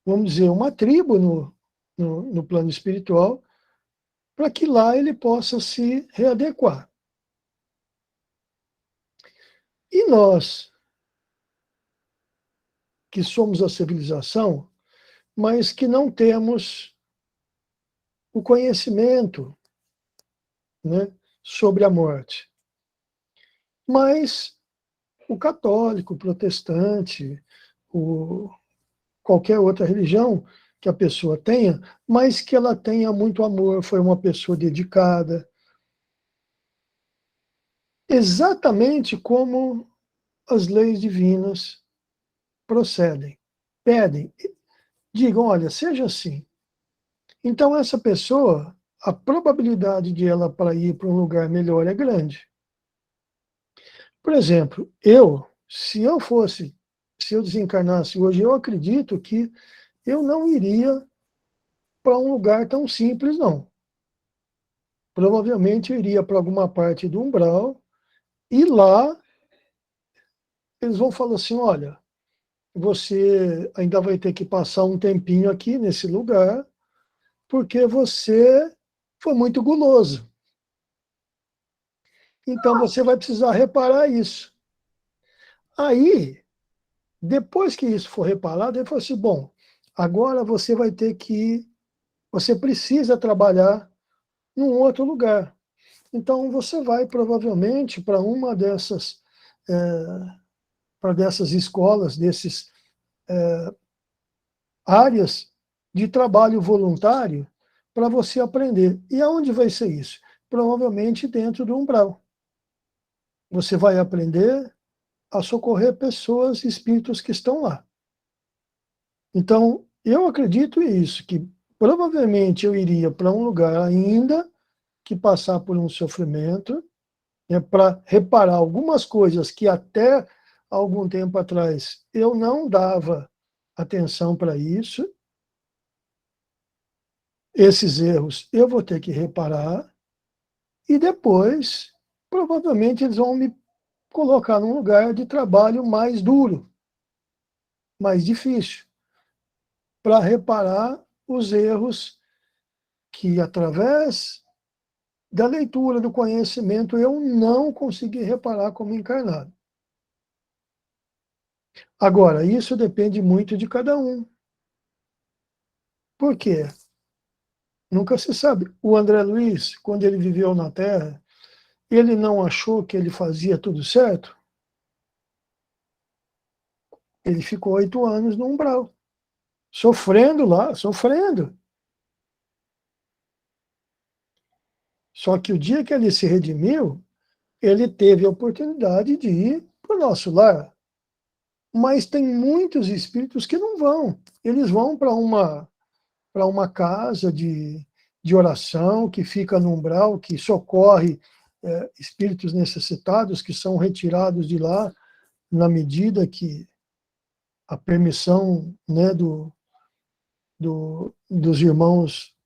Speaker 4: vamos dizer, uma tribo no plano espiritual, para que lá ele possa se readequar. E nós, que somos a civilização, mas que não temos o conhecimento, né, sobre a morte. Mas o católico, o protestante, qualquer outra religião que a pessoa tenha, mas que ela tenha muito amor, foi uma pessoa dedicada, exatamente como as leis divinas procedem, pedem, digam, olha, seja assim. Então essa pessoa, a probabilidade de ela para ir para um lugar melhor é grande. Por exemplo, se eu desencarnasse hoje, eu acredito que eu não iria para um lugar tão simples, não. Provavelmente eu iria para alguma parte do umbral, e lá eles vão falar assim, olha, você ainda vai ter que passar um tempinho aqui nesse lugar, porque você foi muito guloso. Então você vai precisar reparar isso. Aí, depois que isso for reparado, ele falou assim, bom, agora você vai ter que, você precisa trabalhar num outro lugar. Então você vai provavelmente para uma dessas escolas, desses áreas de trabalho voluntário para você aprender. E aonde vai ser isso? Provavelmente dentro do umbral. Você vai aprender a socorrer pessoas, espíritos que estão lá. Então, eu acredito isso, que provavelmente eu iria para um lugar ainda que passar por um sofrimento, né, para reparar algumas coisas que até algum tempo atrás eu não dava atenção para isso. Esses erros eu vou ter que reparar, e depois, provavelmente, eles vão me colocar num lugar de trabalho mais duro, mais difícil, para reparar os erros que, através da leitura, do conhecimento, eu não consegui reparar como encarnado. Agora, isso depende muito de cada um. Por quê? Nunca se sabe. O André Luiz, quando ele viveu na Terra, ele não achou que ele fazia tudo certo? Ele ficou 8 anos no umbral, sofrendo lá, sofrendo. Só que o dia que ele se redimiu, ele teve a oportunidade de ir para o nosso lar. Mas tem muitos espíritos que não vão. Eles vão para uma casa de oração que fica no umbral, que socorre espíritos necessitados, que são retirados de lá na medida que a permissão, né, dos irmãos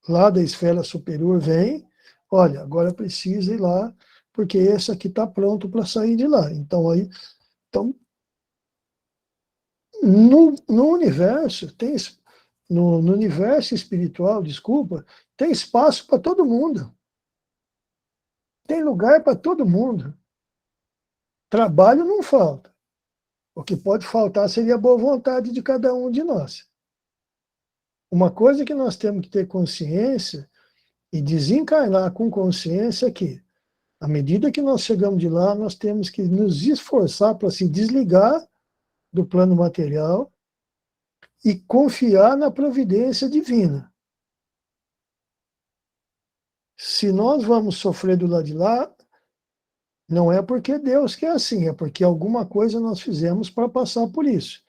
Speaker 4: lá da esfera superior vem, olha, agora precisa ir lá, porque esse aqui está pronto para sair de lá. Então, no universo, no universo espiritual, desculpa, tem espaço para todo mundo. Tem lugar para todo mundo. Trabalho não falta. O que pode faltar seria a boa vontade de cada um de nós. Uma coisa que nós temos que ter consciência e desencarnar com consciência é que, à medida que nós chegamos de lá, nós temos que nos esforçar para se desligar do plano material e confiar na providência divina. Se nós vamos sofrer do lado de lá, não é porque Deus quer assim, é porque alguma coisa nós fizemos para passar por isso.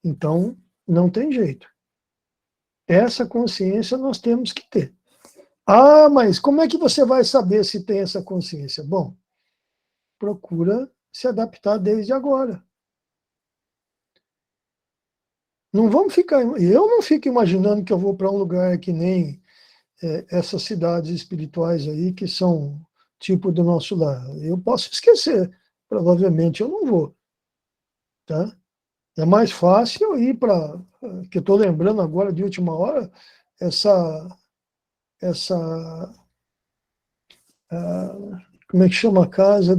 Speaker 4: Então, não tem jeito. Essa consciência nós temos que ter. Ah, mas como é que você vai saber se tem essa consciência? Bom, procura se adaptar desde agora. Não vamos ficar. Eu não fico imaginando que eu vou para um lugar que nem essas cidades espirituais aí, que são tipo do nosso lar. Eu posso esquecer. Provavelmente eu não vou. Tá? É mais fácil eu ir para. Que eu estou lembrando agora de última hora, essa como é que chama a casa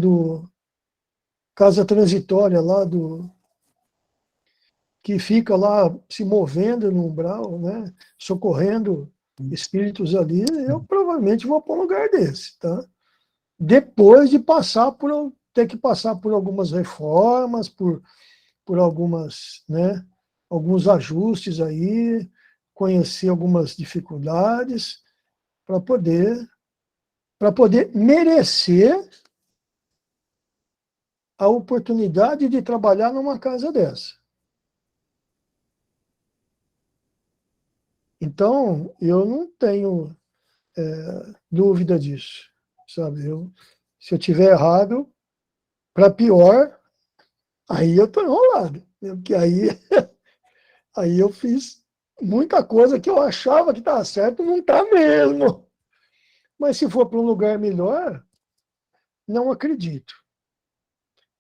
Speaker 4: casa transitória lá que fica lá se movendo no umbral, né, socorrendo espíritos ali. Eu provavelmente vou para um lugar desse, tá? Depois de ter que passar por algumas reformas, por algumas, né, alguns ajustes aí, conhecer algumas dificuldades para poder merecer a oportunidade de trabalhar numa casa dessa. Então, eu não tenho dúvida disso, sabe? Se eu tiver errado, para pior, aí eu estou enrolado, né? Porque aí eu fiz muita coisa que eu achava que estava certo, não está mesmo. Mas se for para um lugar melhor, não acredito.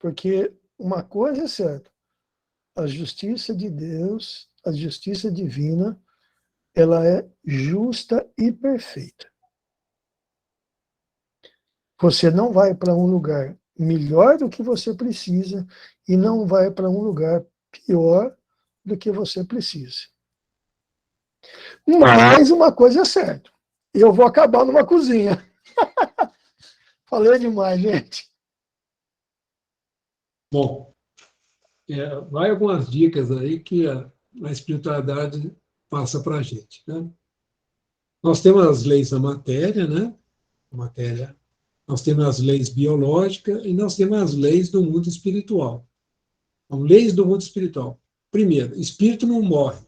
Speaker 4: Porque uma coisa é certa, a justiça de Deus, a justiça divina, ela é justa e perfeita. Você não vai para um lugar melhor do que você precisa e não vai para um lugar pior do que você precisa. Mas uma coisa é certa, eu vou acabar numa cozinha. Falei demais, gente.
Speaker 1: Bom, vai algumas dicas aí que a espiritualidade passa para a gente, né? Nós temos as leis da matéria, né? Matéria. Nós temos as leis biológicas e nós temos as leis do mundo espiritual. Então, leis do mundo espiritual. Primeiro, espírito não morre.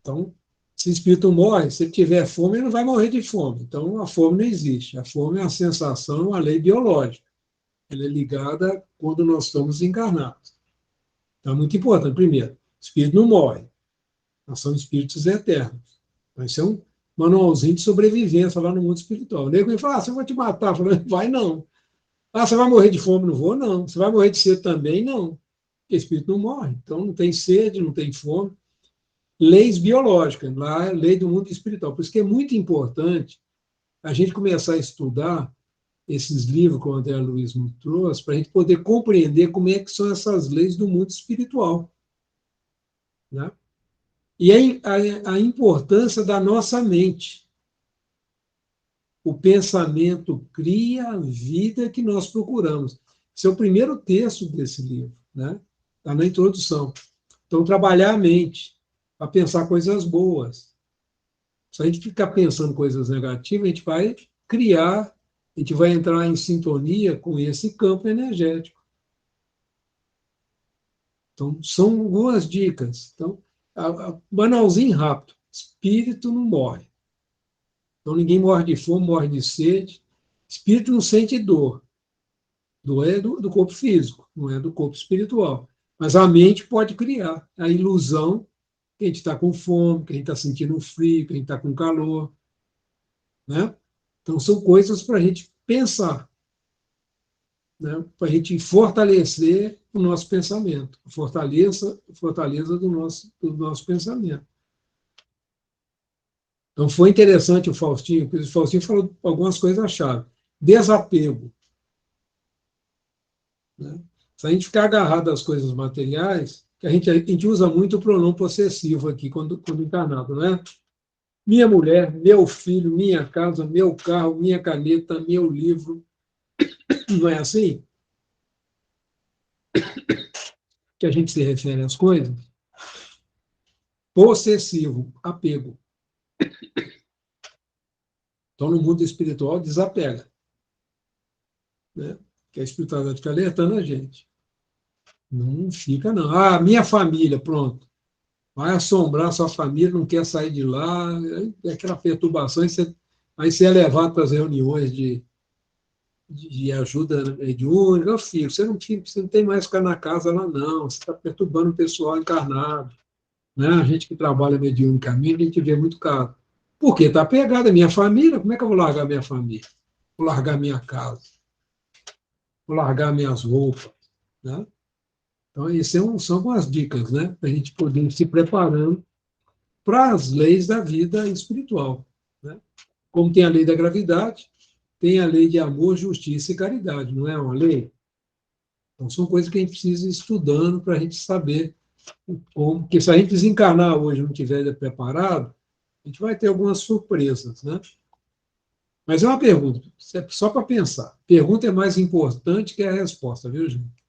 Speaker 1: Então, se o espírito morre, se ele tiver fome, ele não vai morrer de fome. Então, a fome não existe. A fome é a sensação, uma lei biológica. Ela é ligada quando nós estamos encarnados. Então, é muito importante. Primeiro, o espírito não morre. Nós somos espíritos eternos. Então, isso é um manualzinho de sobrevivência lá no mundo espiritual. O nego me fala, eu vou te matar. Eu falo, vai não. Você vai morrer de fome? Não vou, não. Você vai morrer de sede também? Não. Porque o espírito não morre. Então, não tem sede, não tem fome. Leis biológicas, lá é lei do mundo espiritual. Por isso que é muito importante a gente começar a estudar esses livros que o André Luiz nos trouxe, para a gente poder compreender como é que são essas leis do mundo espiritual. Né? E a importância da nossa mente. O pensamento cria a vida que nós procuramos. Esse é o primeiro texto desse livro, né? Está na introdução. Então, trabalhar a mente para pensar coisas boas. Se a gente ficar pensando coisas negativas, a gente vai criar, a gente vai entrar em sintonia com esse campo energético. Então, são algumas dicas. Então, banalzinho rápido. Espírito não morre. Então, ninguém morre de fome, morre de sede. Espírito não sente dor. Dor é do corpo físico, não é do corpo espiritual. Mas a mente pode criar a ilusão que a gente está com fome, que a gente está sentindo frio, que a gente está com calor. Né? Então, são coisas para a gente pensar, né? Para a gente fortalecer o nosso pensamento, fortaleza do nosso pensamento. Então, foi interessante o Faustinho, porque o Faustinho falou algumas coisas-chave. Desapego. Né? Se a gente ficar agarrado às coisas materiais, que a gente usa muito o pronome possessivo aqui, quando encarnado, né? Minha mulher, meu filho, minha casa, meu carro, minha caneta, meu livro. Não é assim? que a gente se refere às coisas, possessivo, apego. Então, no mundo espiritual, desapega. Né? Que a espiritualidade fica alertando a gente. Não fica, não. Ah, minha família, pronto. Vai assombrar sua família, não quer sair de lá, é aquela perturbação, aí você é levado para as reuniões de ajuda mediúnica. Meu filho, você não tem mais que ficar na casa lá, não. Você está perturbando o pessoal encarnado. Né? A gente que trabalha mediunicamente, a gente vê muito caro. Por quê? Está pegada a minha família, como é que eu vou largar minha família? Vou largar minha casa, vou largar minhas roupas. Né? Então, são algumas dicas, né? Para a gente poder ir se preparando para as leis da vida espiritual. Né? Como tem a lei da gravidade, tem a lei de amor, justiça e caridade, não é uma lei? Então, são coisas que a gente precisa ir estudando para a gente saber como, porque se a gente desencarnar hoje e não estiver preparado, a gente vai ter algumas surpresas, né? Mas é uma pergunta, só para pensar. Pergunta é mais importante que a resposta, viu, gente?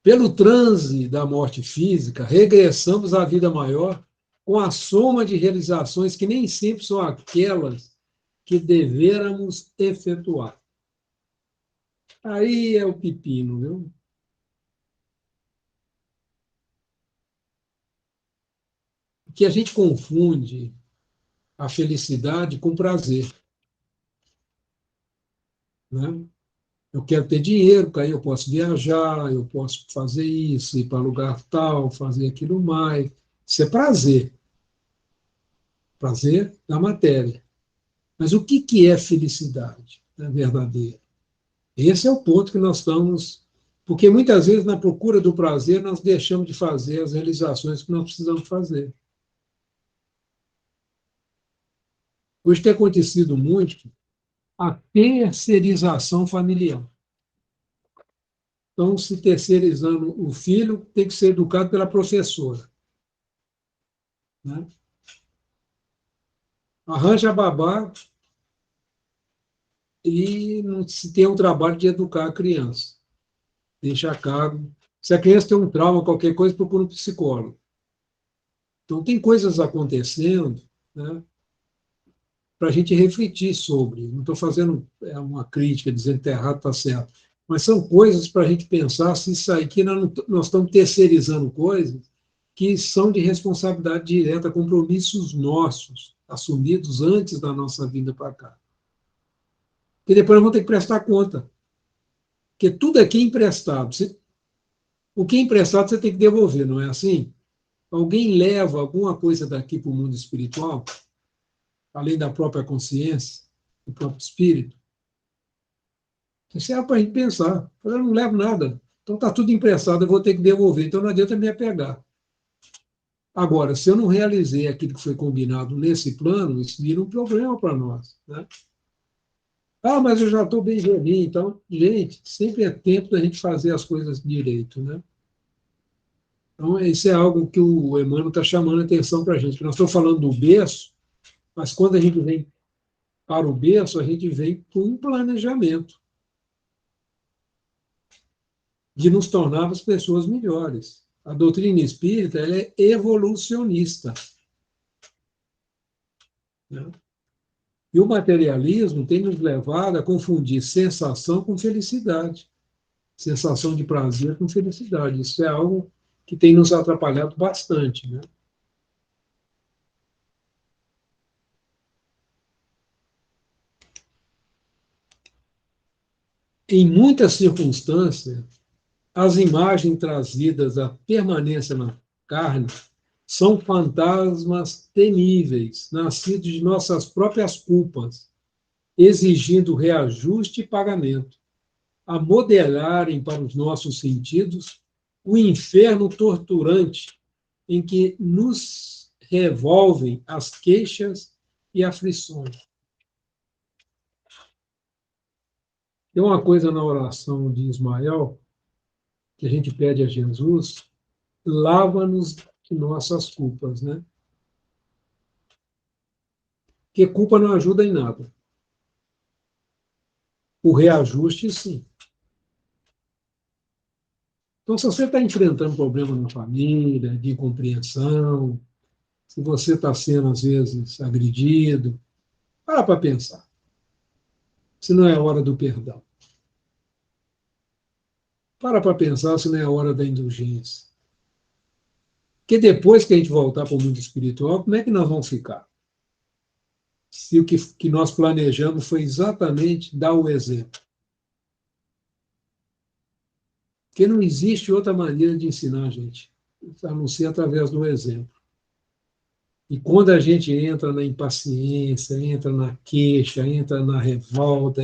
Speaker 1: Pelo transe da morte física, regressamos à vida maior com a soma de realizações que nem sempre são aquelas que devêramos efetuar. Aí é o pepino, viu? Que a gente confunde a felicidade com prazer. Né? Eu quero ter dinheiro, porque aí eu posso viajar, eu posso fazer isso, ir para lugar tal, fazer aquilo mais. Isso é prazer. Prazer da matéria. Mas o que é felicidade verdadeira? Esse é o ponto que nós estamos. Porque muitas vezes, na procura do prazer, nós deixamos de fazer as realizações que nós precisamos fazer. Hoje tem acontecido muito a terceirização familiar. Então, se terceirizando o filho, tem que ser educado pela professora. Né? Arranja babá e não se tem um trabalho de educar a criança. Deixa a cargo. Se a criança tem um trauma, qualquer coisa, procura um psicólogo. Então, tem coisas acontecendo, né, para a gente refletir sobre. Não estou fazendo uma crítica, dizendo que está errado, está certo. Mas são coisas para a gente pensar se isso aqui nós estamos terceirizando coisas que são de responsabilidade direta, compromissos nossos, assumidos antes da nossa vinda para cá. Porque depois nós vamos ter que prestar conta. Porque tudo aqui é emprestado. O que é emprestado você tem que devolver, não é assim? Alguém leva alguma coisa daqui para o mundo espiritual, além da própria consciência, do próprio espírito? Isso é para a gente pensar. Eu não levo nada. Então está tudo emprestado, eu vou ter que devolver. Então não adianta me apegar. Agora, se eu não realizei aquilo que foi combinado nesse plano, isso vira um problema para nós. Né? Ah, mas eu já estou bem velhinho. Então, gente, sempre é tempo da gente fazer as coisas direito. Né? Então, isso é algo que o Emmanuel está chamando a atenção para a gente. Nós estamos falando do berço, mas quando a gente vem para o berço, a gente vem com um planejamento de nos tornarmos pessoas melhores. A doutrina espírita ela é evolucionista. Né? E o materialismo tem nos levado a confundir sensação com felicidade. Sensação de prazer com felicidade. Isso é algo que tem nos atrapalhado bastante. Né? Em muitas circunstâncias, as imagens trazidas à permanência na carne são fantasmas temíveis, nascidos de nossas próprias culpas, exigindo reajuste e pagamento, a modelarem para os nossos sentidos o inferno torturante em que nos revolvem as queixas e aflições. Tem uma coisa na oração de Ismael que a gente pede a Jesus, lava-nos de nossas culpas, né? Porque culpa não ajuda em nada. o reajuste, sim. Então, se você está enfrentando problema na família, de incompreensão, se você está sendo, às vezes, agredido, para pensar. Se não é a hora do perdão. Para pensar se não é a hora da indulgência. Porque depois que a gente voltar para o mundo espiritual, como é que nós vamos ficar? Se o que nós planejamos foi exatamente dar o exemplo. Porque não existe outra maneira de ensinar a gente, a não ser através do exemplo. E quando a gente entra na impaciência, entra na queixa, entra na revolta,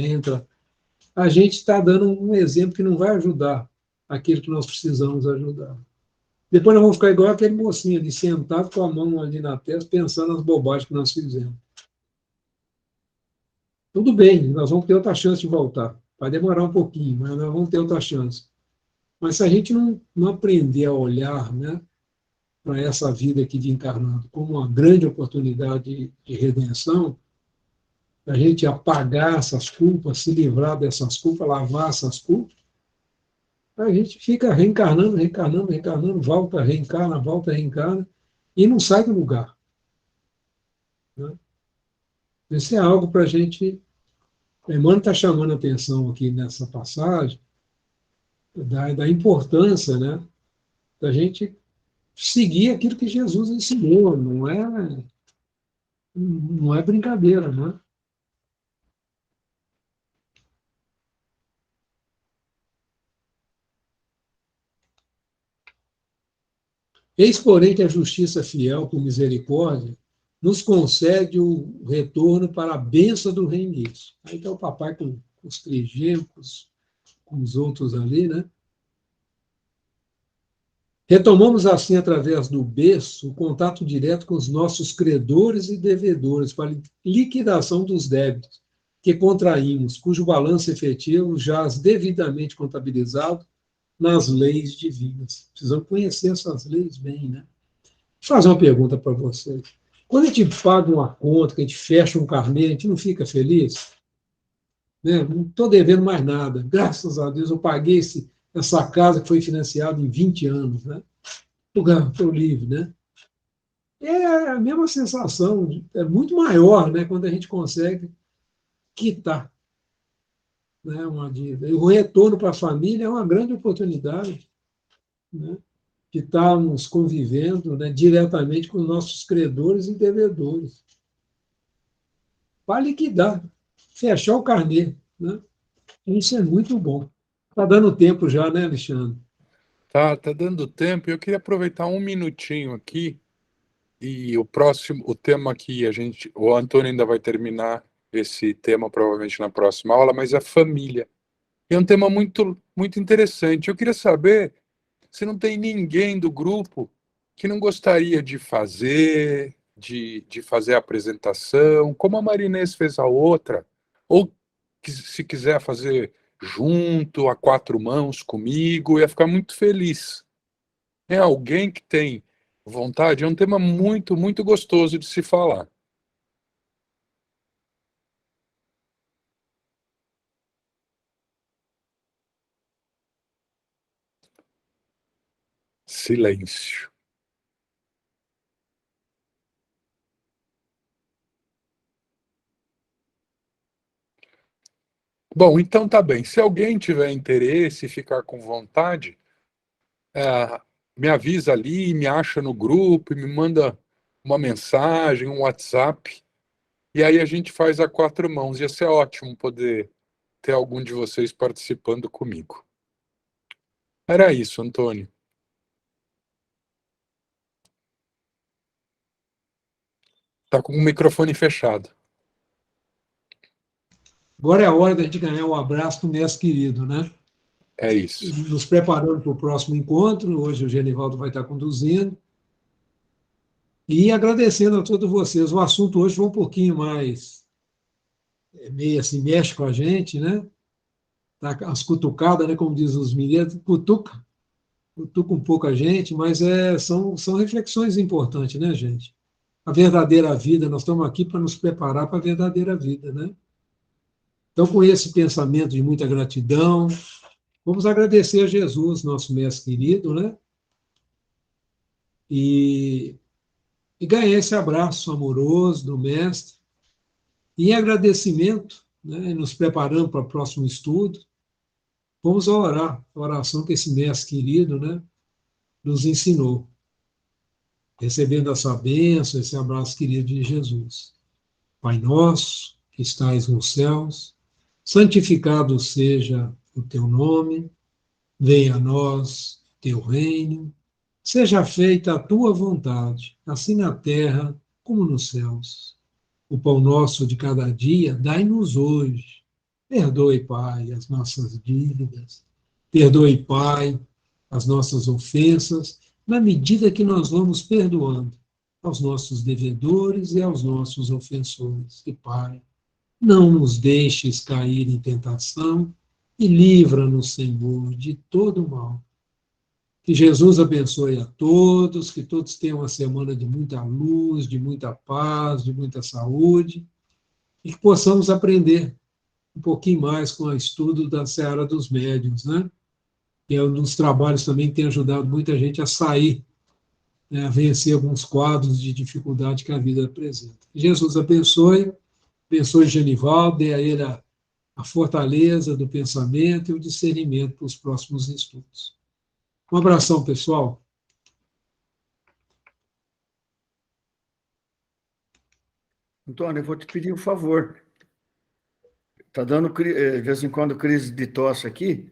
Speaker 1: a gente está dando um exemplo que não vai ajudar aquele que nós precisamos ajudar. Depois nós vamos ficar igual aquele mocinho ali, sentado com a mão ali na testa, pensando nas bobagens que nós fizemos. Tudo bem, nós vamos ter outra chance de voltar. Vai demorar um pouquinho, mas nós vamos ter outra chance. Mas se a gente não aprender a olhar, né, para essa vida aqui de encarnado como uma grande oportunidade de redenção, a gente apagar essas culpas, se livrar dessas culpas, lavar essas culpas, a gente fica reencarnando, volta, reencarna, e não sai do lugar. Né? Isso é algo para a gente... Emmanuel está chamando a atenção aqui nessa passagem da importância, né, da gente seguir aquilo que Jesus ensinou, não é brincadeira, né? Eis, porém, que a justiça fiel, por misericórdia, nos concede o retorno para a bênção do reinício. Aí está o papai com os trigêmeos, com os outros ali, né? Retomamos assim, através do berço, o contato direto com os nossos credores e devedores para liquidação dos débitos que contraímos, cujo balanço efetivo jaz devidamente contabilizado nas leis divinas. Precisamos conhecer essas leis bem, né? Vou fazer uma pergunta para vocês. Quando a gente paga uma conta, que a gente fecha um carnê, a gente não fica feliz? Né? Não estou devendo mais nada. Graças a Deus eu paguei essa casa que foi financiada em 20 anos. Né? Estou livre. Né? É a mesma sensação, é muito maior, né, quando a gente consegue quitar, né, uma dívida. E o retorno para a família é uma grande oportunidade, né, de estarmos convivendo, né, diretamente com os nossos credores e devedores, para liquidar, fechar o carnê. Né? Isso é muito bom. Está dando tempo já, né, Alexandre?
Speaker 2: Tá dando tempo. Eu queria aproveitar um minutinho aqui e o tema que o Antônio ainda vai terminar esse tema provavelmente na próxima aula, mas é família. É um tema muito, muito interessante. Eu queria saber se não tem ninguém do grupo que não gostaria de fazer, de fazer a apresentação, como a Marinês fez a outra, ou que, se quiser fazer junto, a quatro mãos comigo, ia ficar muito feliz. É alguém que tem vontade? É um tema muito, muito gostoso de se falar. Silêncio. Bom, então tá bem. Se alguém tiver interesse e ficar com vontade, me avisa ali, me acha no grupo, me manda uma mensagem, um WhatsApp, e aí a gente faz a quatro mãos. Ia ser ótimo poder ter algum de vocês participando comigo. Era isso, Antônio. Tá com o microfone fechado.
Speaker 1: Agora é a hora da gente ganhar um abraço do mestre querido, né?
Speaker 2: É isso.
Speaker 1: Nos preparando para o próximo encontro. Hoje o Genivaldo vai estar conduzindo. E agradecendo a todos vocês. O assunto hoje foi um pouquinho mais, meio assim, mexe com a gente, né? Tá as cutucadas, né? Como dizem os mineiros, cutuca um pouco a gente, mas são reflexões importantes, né, gente? A verdadeira vida, nós estamos aqui para nos preparar para a verdadeira vida, né? Então, com esse pensamento de muita gratidão, vamos agradecer a Jesus, nosso mestre querido, né? E ganhar esse abraço amoroso do mestre. E em agradecimento, né, nos preparando para o próximo estudo, vamos orar, a oração que esse mestre querido, né, nos ensinou, recebendo a sua bênção, esse abraço querido de Jesus. Pai nosso, que estais nos céus, santificado seja o teu nome, venha a nós teu reino, seja feita a tua vontade, assim na terra como nos céus. O pão nosso de cada dia, dai-nos hoje. Perdoe, Pai, as nossas dívidas. Perdoe, Pai, as nossas ofensas, na medida que nós vamos perdoando aos nossos devedores e aos nossos ofensores. E, Pai, não nos deixes cair em tentação e livra-nos, Senhor, de todo mal. Que Jesus abençoe a todos, que todos tenham uma semana de muita luz, de muita paz, de muita saúde, e que possamos aprender um pouquinho mais com o estudo da Seara dos Médiuns, né? Que é um dos trabalhos também que tem ajudado muita gente a sair, né, a vencer alguns quadros de dificuldade que a vida apresenta. Que Jesus abençoe Genivaldo, dê a ele a fortaleza do pensamento e o discernimento para os próximos estudos. Um abração, pessoal.
Speaker 5: Antônio, eu vou te pedir um favor. Está dando, de vez em quando, crise de tosse aqui.